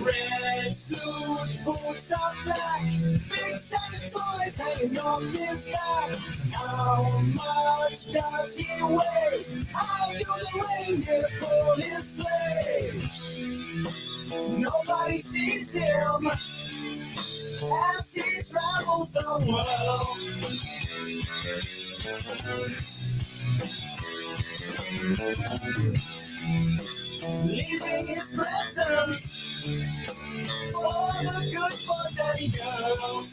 Red suit, boots are black, big Santa toys hanging off his back. How much does he weigh? How do the reindeer pull his sleigh? Nobody sees him as he travels the world. Leaving his presents for the good boys and girls.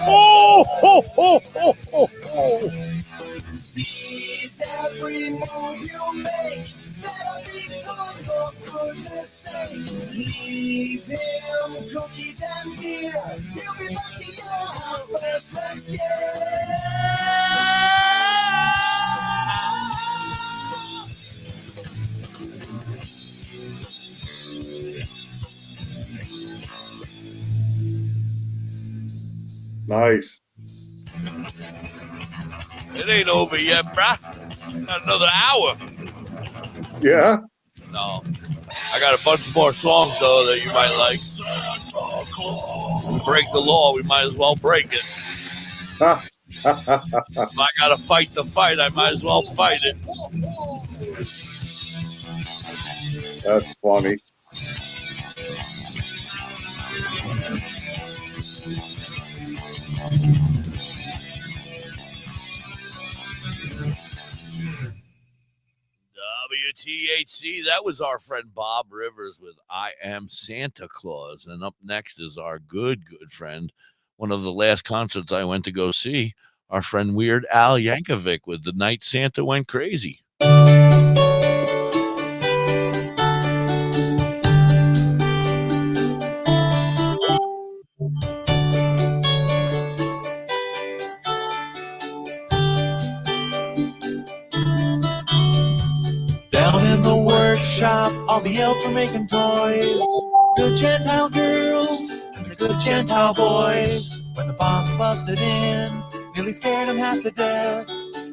Oh, ho, ho, ho, ho, ho. Seize every move you make. Better be good for goodness sake. Leave him cookies and beer. He'll be back to your house first next year. Nice. It ain't over yet, bruh. Got another hour. Yeah. No. I got a bunch more songs, though, that you might like. We break the law, we might as well break it. If I gotta fight the fight, I might as well fight it. That's funny. WTHC, that was our friend Bob Rivers with I Am Santa Claus. And up next is our good friend, one of the last concerts I went to go see, our friend Weird Al Yankovic with The Night Santa Went Crazy. Down in the workshop, all the elves were making toys. Good Gentile girls and the good Gentile boys. When the boss busted in, nearly scared him half to death.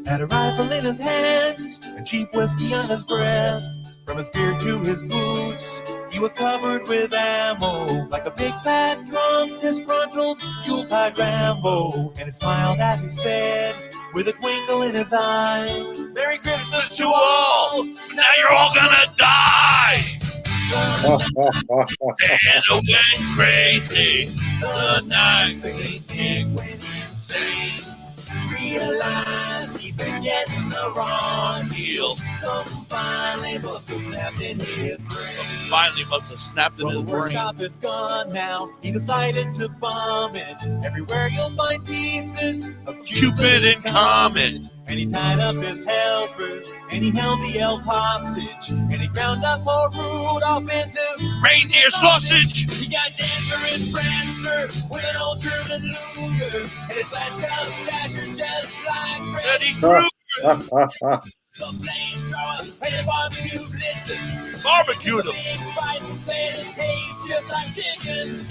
Had a rifle in his hands and cheap whiskey on his breath. From his beard to his boots, he was covered with ammo. Like a big fat drunk, disgruntled Yuletide Rambo. And he smiled as he said, with a twinkle in his eye, Merry Christmas to all, now you're all gonna die. Santa went crazy, the night Saint Nick went insane. Realized he'd been getting the wrong deal. Something finally must have snapped in his brain. The workshop is gone now. He decided to bomb it. Everywhere you'll find pieces of Cupid and Comet. And he tied up his helpers, and he held the elves hostage, and he ground up poor Rudolph into reindeer sausage. He got Dancer and Prancer with an old German Luger, and his slashed up Dasher just like Freddy Krueger. The flamethrower and a barbecue blitzen. Barbecued him. Fight and say it tastes just like chicken.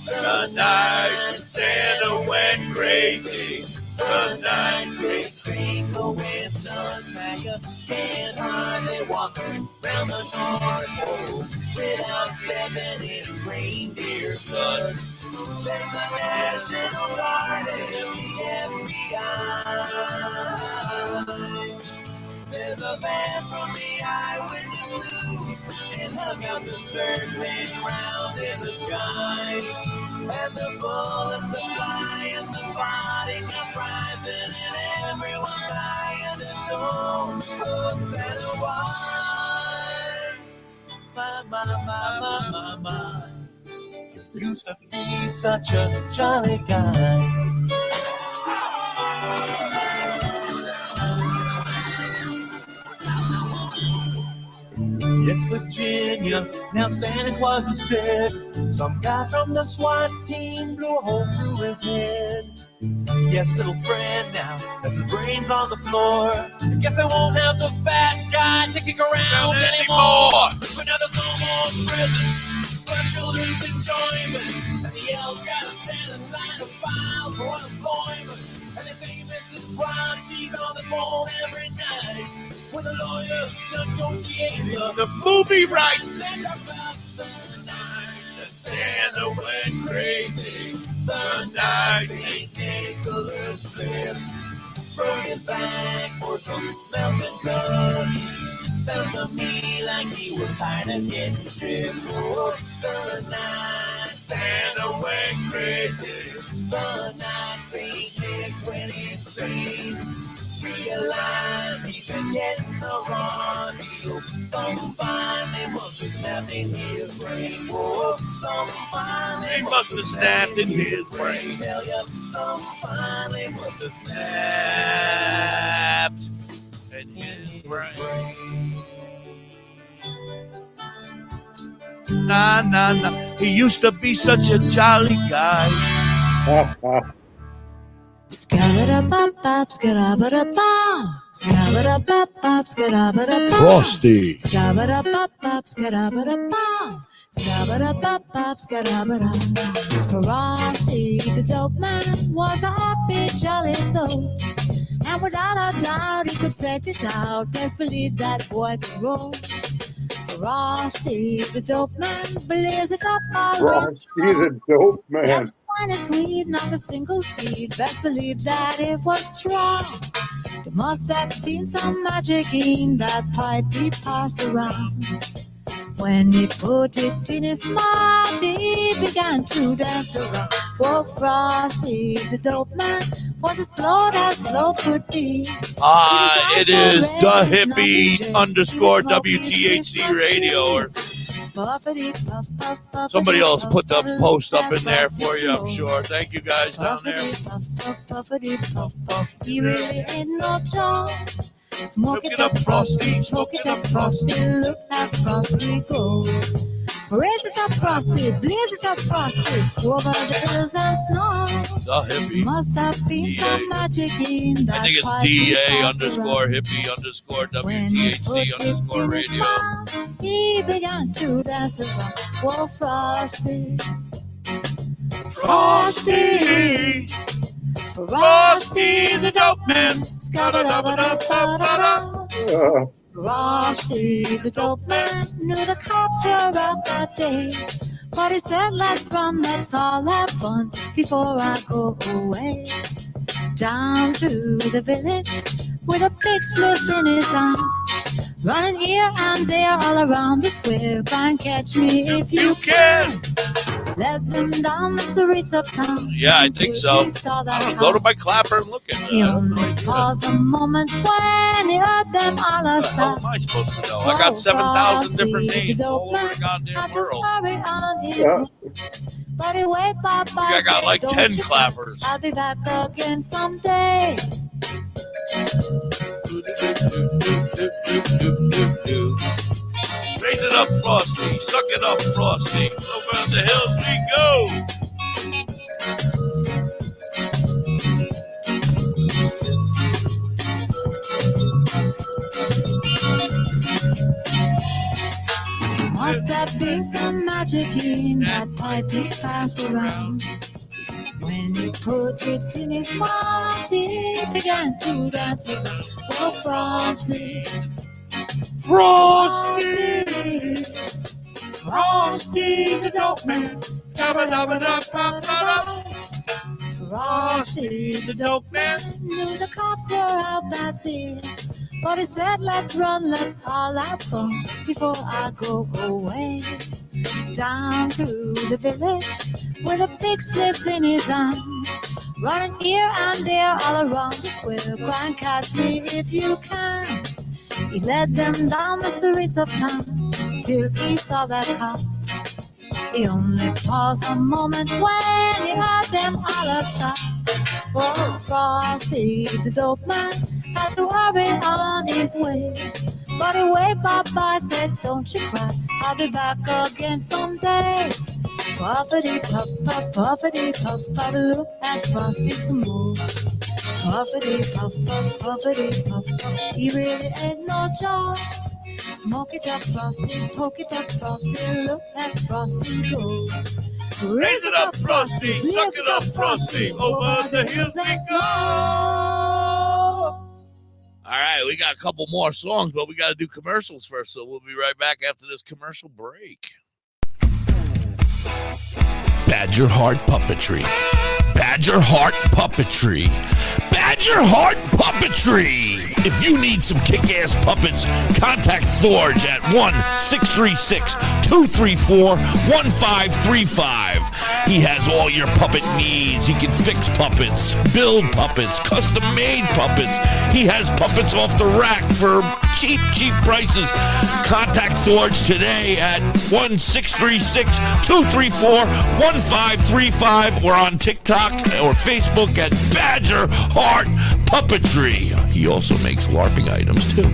The night Santa went crazy. The night Chris cleaned the windows. Now you can't hardly walk around the North Pole without stepping in reindeer guts. There's the National Guard and the FBI. There's a van from the Eyewitness News and hung out the circling around in the sky. And the bullets are flying, the body counts rising, and everyone's dying to know who Santa was. My. You used to be such a jolly guy. Yes, Virginia, now Santa Claus is dead. Some guy from the SWAT team blew a hole through his head. Yes, little friend now has his brains on the floor. I guess I won't have the fat guy kicking around anymore. But now there's no more presents for children's enjoyment. And the elves gotta stand in line to file for unemployment. And they say Mrs. Brown, she's on the phone every night with a lawyer negotiating the movie rights. And about the night that Santa went crazy, the night St. Nicholas flipped from his back for some melted cookies. Sounds to me like he was tired of getting tripped. Oh, the night Santa went crazy, the night St. Nick went insane. realized he been getting the wrong deal. Some fine they must have snapped in his brain. Whoa, some fine they must have snapped in his brain. Tell ya, some fine they must have snapped in his brain. Nah, nah, nah. He used to be such a jolly guy. Skabba-da-bop-bop, skabba-da-bop, skabba-da-bop-bop, skabba-da-bop, Frosty. Skabba-da-bop-bop, skabba-da-bop, skabba-da-bop-bop, skabba-da-bop. Frosty the dope man was a happy, jolly soul, and without a doubt he could set it out. Best believe that boy could roll. Frosty the dope man, blaze it up all Frosty the dope man. finest weed, not a single seed. Best believe that it was strong. There must have been some magic in that pipe he passed around. When he put it in his mouth, he began to dance around. Oh, Frosty the dope man was as blowed as blow could be. It is the Hippie _ WTHC radio. Or somebody else put the post up in there for you, I'm sure. Thank you guys down there. He really ain't no joke. Smoke it up, Frosty. Smoke it up, Frosty. Look at Frosty go. Raise it up, Frosty. Blaze it up, Frosty. Over the hills and snow. The Hippie. Must have been some magic in that. I think it's DA _ Hippie _ WTHC _ radio. He began to dance around. Whoa, Frosty. Frosty. Frosty the dope man. Frosty the dope man knew the cops were out that day, but he said, let's run, let's all have fun before I go away. Down to the village with a big spliff in his arm, running here and there all around the square. Try and catch me if you can. Let them down the streets of town. Yeah, I think so. I'll go to my clapper and look at it. He only paused a moment when he heard them all aside. How am I supposed to know? I got 7,000 different names all over the goddamn world. But he waved bye-bye. I got like 10 clappers. I'll be back again someday. Raise it up, Frosty. Suck it up, Frosty. Over the hills we go. Must have been some magic in that pipe he passed around. When he put it in his mouth, he began to dance around. Oh, Frosty. Frosty. Frosty the dope man. Frosty the dope man knew the cops were out that day, but he said, let's run, let's all have fun before I go away. Down through the village with a big spliff in his arm, running here and there all around the square, crying, catch me if you can. He led them down the streets of town till he saw that house. He only paused a moment when he heard them all upstart. Oh, Frosty the dope man had to hurry on his way, but he waved bye-bye, said, don't you cry, I'll be back again someday. Puffity puff puff, puffity puff puff, look at Frosty some more. Puffity puff puff, puffity puff puff, he really ain't no joke. Smoke it up, Frosty, poke it up, Frosty, look at Frosty go. Raise it up, Frosty, suck it up, Frosty, over the hills we go. All right, we got a couple more songs, but we got to do commercials first, so we'll be right back after this commercial break. Badger Heart Puppetry. Badger Heart Puppetry. Badger Heart Puppetry. If you need some kick-ass puppets, contact Thorge at 1-636-234-1535. He has all your puppet needs. He can fix puppets, build puppets, custom-made puppets. He has puppets off the rack for cheap prices. Contact Thorge today at 1-636-234-1535 or on TikTok or Facebook at Badger Heart Puppetry. He also makes LARPing items too.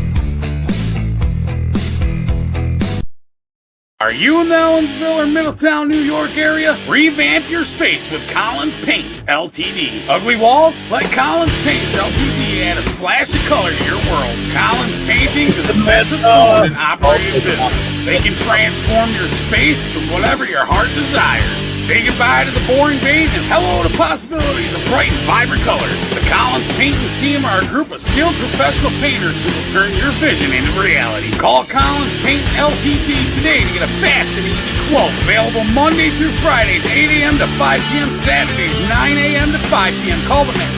Are you in the Ellensville or Middletown, New York area? Revamp your space with Collins Paints Ltd. Ugly walls? Let Collins Paints Ltd. add a splash of color to your world. Collins Painting is the best owned and operated business. They can transform your space to whatever your heart desires. Say goodbye to the boring beige and hello to possibilities of bright and vibrant colors. The Collins Painting team are a group of skilled professional painters who will turn your vision into reality. Call Collins Paint Ltd. today to get a fast and easy quote. Available Monday through Fridays, 8 a.m. to 5 p.m. Saturdays, 9 a.m. to 5 p.m. Call them at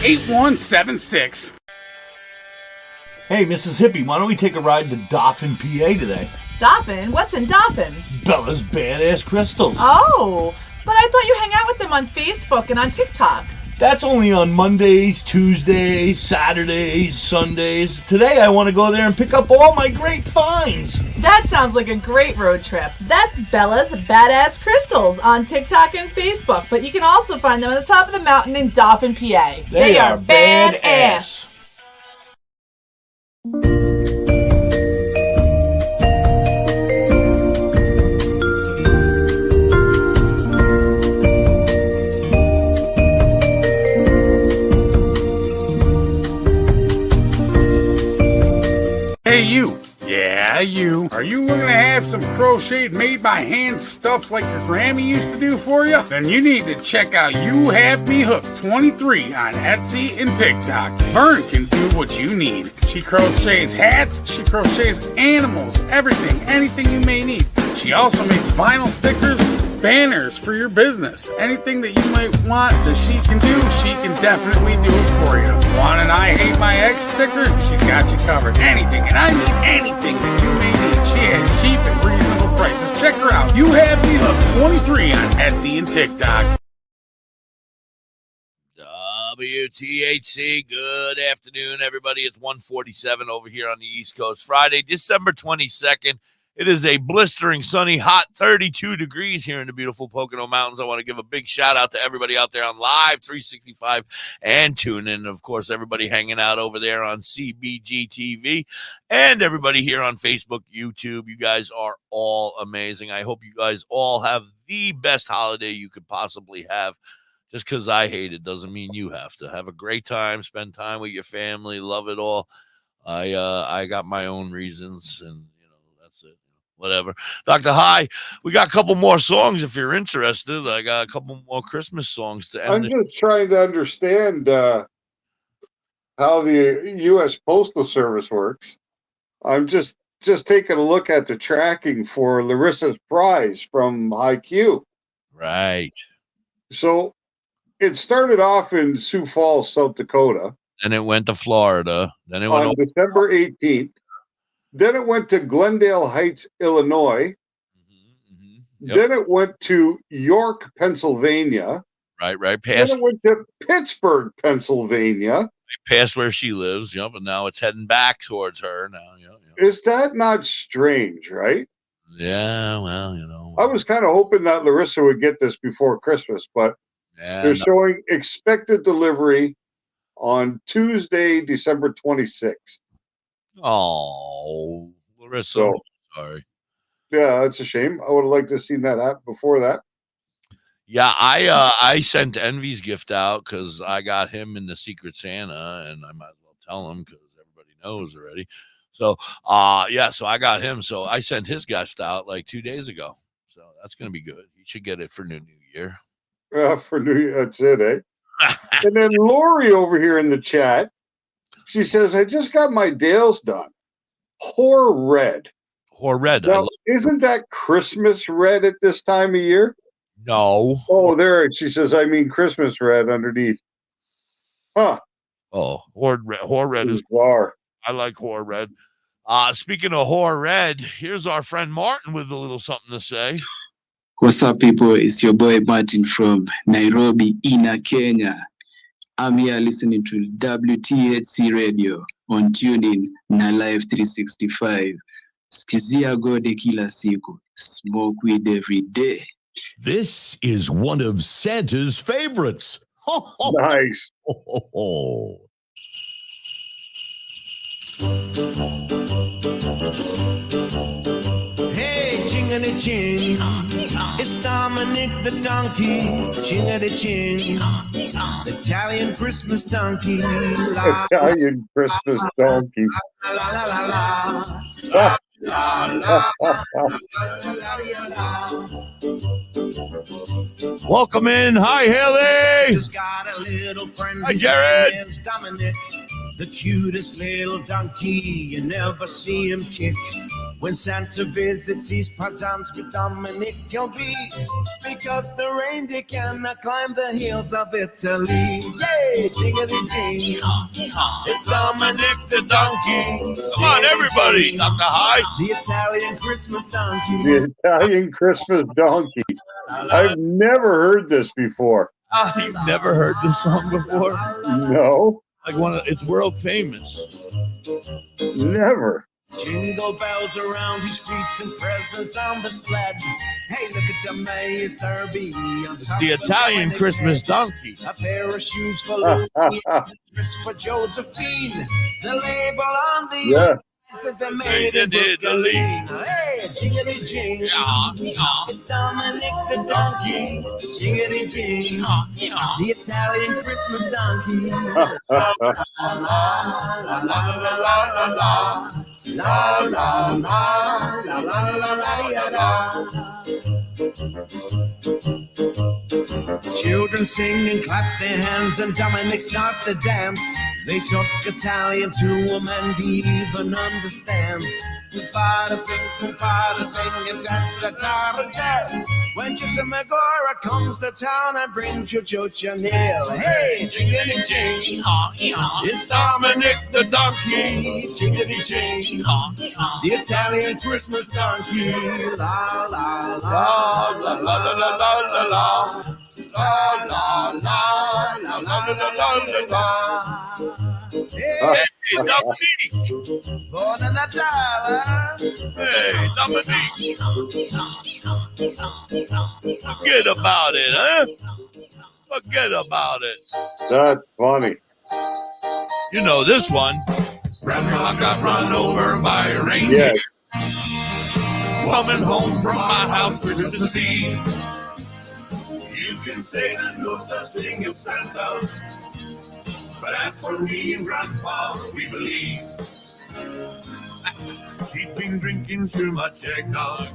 845-869-8176. Hey, Mrs. Hippie, why don't we take a ride to Dauphin, PA today? Dauphin? What's in Dauphin? Bella's Badass Crystals. Oh, but I thought you hang out with them on Facebook and on TikTok. That's only on Mondays, Tuesdays, Saturdays, Sundays. Today I want to go there and pick up all my great finds. That sounds like a great road trip. That's Bella's Badass Crystals on TikTok and Facebook, but you can also find them on the top of the mountain in Dauphin, PA. They are badass. Hey, you. Yeah, you. Are you looking to have some crocheted made by hand stuff like your Grammy used to do for you? Then you need to check out You Have Me Hooked 23 on Etsy and TikTok. Vern can do what you need. She crochets hats, she crochets animals, everything, anything you may need. She also makes vinyl stickers, banners for your business. Anything that you might want that she can do, she can definitely do it for you. Want an I Hate My Ex sticker? She's got you covered. Anything, and I mean anything that you may need. She has cheap and reasonable prices. Check her out. You Have Me Hooked 23 on Etsy and TikTok. WTHC, good afternoon, everybody. It's 1:47 over here on the East Coast. Friday, December 22nd. It is a blistering, sunny, hot 32 degrees here in the beautiful Pocono Mountains. I want to give a big shout out to everybody out there on Live 365 and tune in. Of course, everybody hanging out over there on CBG TV and everybody here on Facebook, YouTube. You guys are all amazing. I hope you guys all have the best holiday you could possibly have. Just because I hate it doesn't mean you have to. Have a great time, spend time with your family, love it all. I got my own reasons, and that's it. Whatever. Dr. High, we got a couple more songs if you're interested. I got a couple more Christmas songs to end. I'm just trying to understand how the U.S. Postal Service works. I'm just taking a look at the tracking for Larissa's prize from IQ. Right. So it started off in Sioux Falls, South Dakota. Then it went to Florida. Then it went on December 18th. Then it went to Glendale Heights, Illinois. Yep. Then it went to York, Pennsylvania. Right Then past. it went to Pittsburgh, Pennsylvania. Past where she lives, but now it's heading back towards her now. Is that not strange, right? Yeah, well, I was kind of hoping that Larissa would get this before Christmas, but they're showing expected delivery on Tuesday, December 26th. Oh, Larissa, So- sorry. Yeah, that's a shame. I would have liked to have seen that happen before that. Yeah, I sent Envy's gift out because I got him in the Secret Santa, and I might as well tell him because everybody knows already. So, so I got him. So I sent his gift out like 2 days ago. So that's gonna be good. He should get it for New Year. For New Year, that's it, eh? And then Lori over here in the chat, she says, I just got my Dales done. Whore red. Whore red. Now, isn't that Christmas red at this time of year? No. Oh, there. She says, I mean Christmas red underneath. Huh. Oh, Whore Red is bizarre. I like Whore Red. Speaking of Whore Red, here's our friend Martin with a little something to say. What's up, people? It's your boy Martin from Nairobi, Kenya. I'm here listening to WTHC Radio on TuneIn na Live 365. Skizia gode kila siku. Smoke weed every day. This is one of Santa's favorites. Nice. Hey, chingity ching, it's Dominic the donkey. Chingity ching, the Italian Christmas donkey. La, Italian Christmas donkey. la, la, la, la, la. Ah. Welcome in. Hi, Haley. Hi, Jared. Dominic, the cutest little donkey. You never see him kick. When Santa visits, he's presents with Dominic he'll be, because the reindeer cannot climb the hills of Italy. Yay, jiggity jing, It's Dominic the donkey. Come on, everybody. Doktor High. the Italian Christmas donkey. The Italian Christmas donkey. I've never heard this before. You've never heard this song before? No, Like it's world famous. never. Jingle bells around his feet and presents on the sled. Hey, look at the Mayor's Derby. It's the Italian Christmas donkey. A pair of shoes for Louis, for Josephine. The label on the Yeah. says they made in Italy. Hey, jiggity jing. It's Dominic the donkey. Jiggity jing. The Italian Christmas donkey. La la la la la la. La la la la la la la. Children sing and clap their hands, and Dominic starts to dance. They talk Italian to him, and he even understands. Kumpara sing, and that's the time of day. When Chicken Megora comes to town and brings you Chanel. Hey, jiggity jing, it's Dominic the donkey. Jiggity jing, the Italian Christmas donkey. La la la la la la la la la. La la la la la la la la. Hey, Dominique. Buona Natale. Hey, Dominique. Forget about it, huh? Forget about it. That's funny. You know this one. Grandma got run over by a reindeer. Yes. Coming home from my house Christmas Eve. You can say there's no such thing as Santa, but as for me and Grandpa, we believe. She'd been drinking too much eggnog,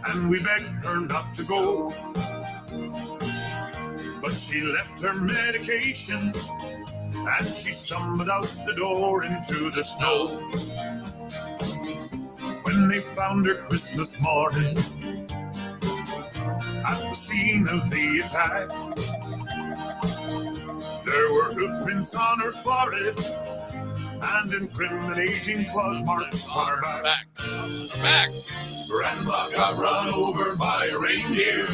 and we begged her not to go. But she left her medication, and she stumbled out the door into the snow. When they found her Christmas morning at the scene of the attack, there were hoof prints on her forehead and incriminating claws marks on her back. Grandma got run over by a reindeer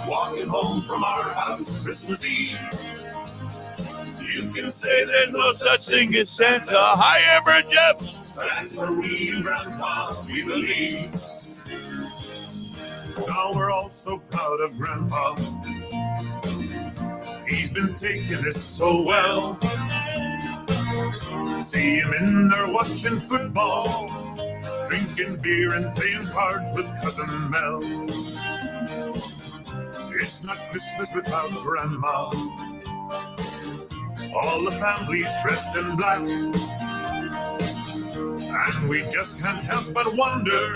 walking home from our house Christmas Eve. You can say there's no such thing as Santa. Hi, Amber and Jeff. But as for me and Grandpa, we believe. Now we're all so proud of Grandpa. He's been taking this so well. See him in there watching football, drinking beer and playing cards with Cousin Mel. It's not Christmas without Grandma. All the family's dressed in black, and we just can't help but wonder,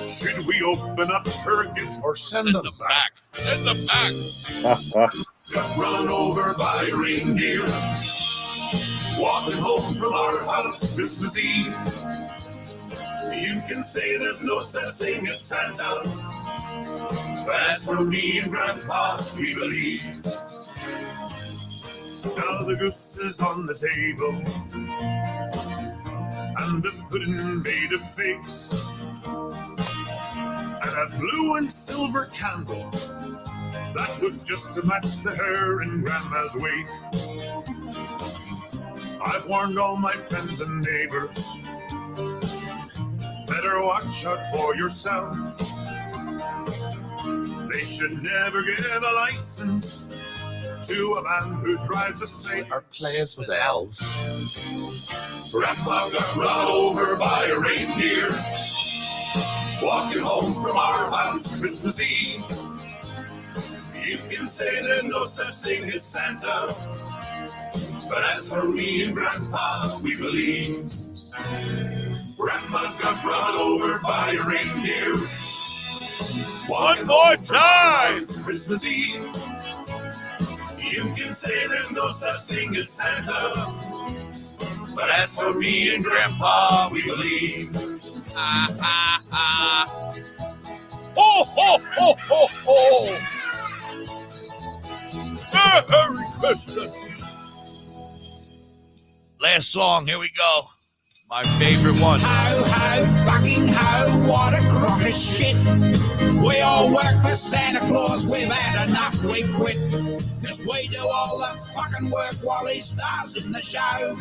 should we open up her gifts or send them back? Send them back. Got run over by a reindeer walking home from our house Christmas Eve. You can say there's no such thing as Santa, but as for me and Grandpa, we believe. Now the goose is on the table, and the pudding made of figs, and a blue and silver candle that would just match the hair in Grandma's wig. I've warned all my friends and neighbors, better watch out for yourselves. They should never give a license to a man who drives a sleigh or plays with elves. Grandma got run over by a reindeer walking home from our house Christmas Eve. You can say there's no such thing as Santa, but as for me and Grandpa, we believe. Grandma got run over by a reindeer. One more time! Christmas Eve. You can say there's no such thing as Santa, but as for me and Grandpa, we believe. Ah, ah, ah. Ho, ho, ho, ho, ho! Merry Christmas! Last song, here we go. My favorite one. Fucking how, what a crock of shit. We all work for Santa Claus, we've had enough, we quit. Cause we do all the fucking work while he stars in the show.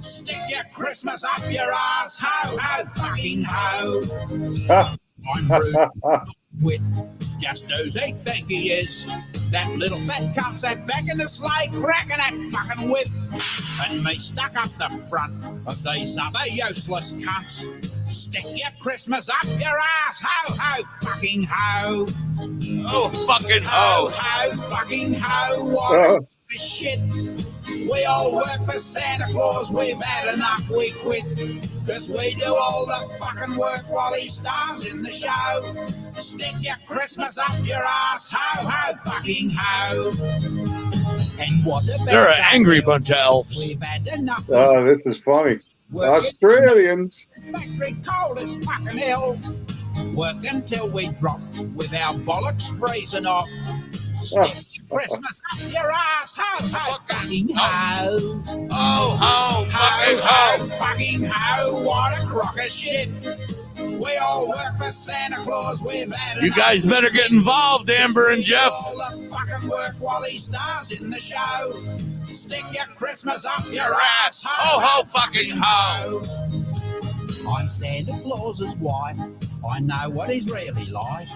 Stick your Christmas up your ass, ho, fucking ho. I'm rude, wit, just who's he think he is. That little fat cunt sat back in the sleigh cracking that fucking whip. And me stuck up the front of these other useless cunts. Stick your Christmas up your ass, ho, fucking ho. Oh, fucking ho. Ho, fucking ho, what a shit. We all work for Santa Claus, we've had enough, we quit. Cause we do all the fucking work while he stars in the show. Stick your Christmas up your ass, ho, fucking ho. And what about They're an angry bunch of elves. We've had enough. Oh, this is funny. Australians. Factory cold as fucking hell. Work until we drop with our bollocks freezing off. Stick your Christmas up your ass, ho, fucking ho. Oh, ho, fucking ho, what a crock of shit. We all work for Santa Claus, we've had You guys better get involved, Amber and Jeff. all the fucking work while he stars in the show. Stick your Christmas up your ass, ho, fucking ho. I'm Santa Claus's wife, I know what he's really like.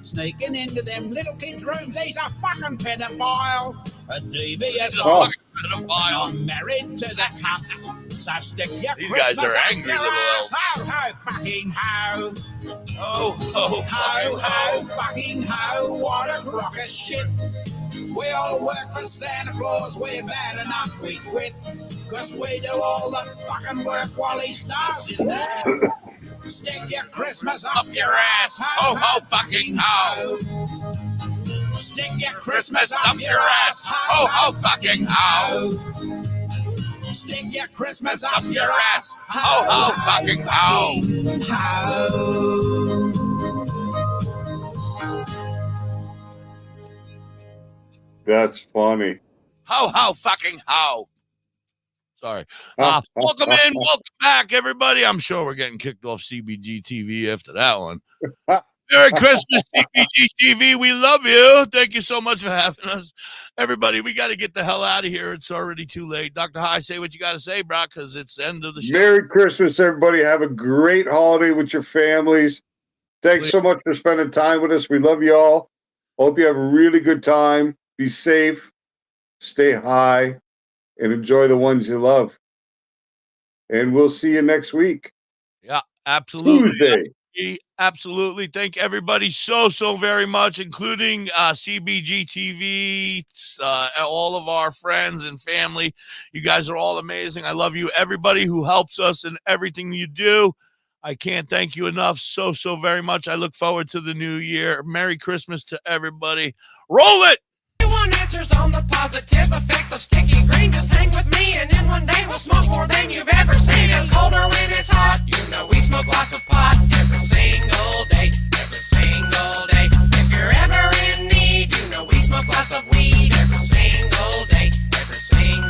Sneaking into them little kids' rooms, he's a fucking pedophile. A devious fucking pedophile. I'm married to the cunt. So stick your These Christmas guys are up angry your little ass, elves. ho, fucking ho. Oh, ho, fucking ho, what a crock of shit. We all work for Santa Claus, we've had enough, we quit. Cause we do all the fucking work while he stars in there. Stick your Christmas up your ass, ho, fucking ho. Stick your Christmas up your ass, ho, fucking ho. Stick your Christmas up your ass, ho, fucking ho. That's funny. Ho, fucking ho. Sorry. Welcome in. Welcome back, everybody. I'm sure we're getting kicked off CBG TV after that one. Merry Christmas, CBG TV. We love you. Thank you so much for having us. Everybody, we got to get the hell out of here. It's already too late. Dr. High, say what you got to say, bro, because it's the end of the show. Merry Christmas, everybody. Have a great holiday with your families. Thanks so much for spending time with us. We love you all. Hope you have a really good time. Be safe. Stay high. And enjoy the ones you love. And we'll see you next week. Yeah, absolutely. Tuesday. Absolutely. Thank everybody so very much, including CBG TV, all of our friends and family. You guys are all amazing. I love you. Everybody who helps us in everything you do. I can't thank you enough so very much. I look forward to the new year. Merry Christmas to everybody. Roll it! Answers on the positive effects of sticky green. Just hang with me and in one day we'll smoke more than you've ever seen. It's colder when it's hot, you know we smoke lots of pot every single day, every single day. If you're ever in need, you know we smoke lots of weed every single day, every single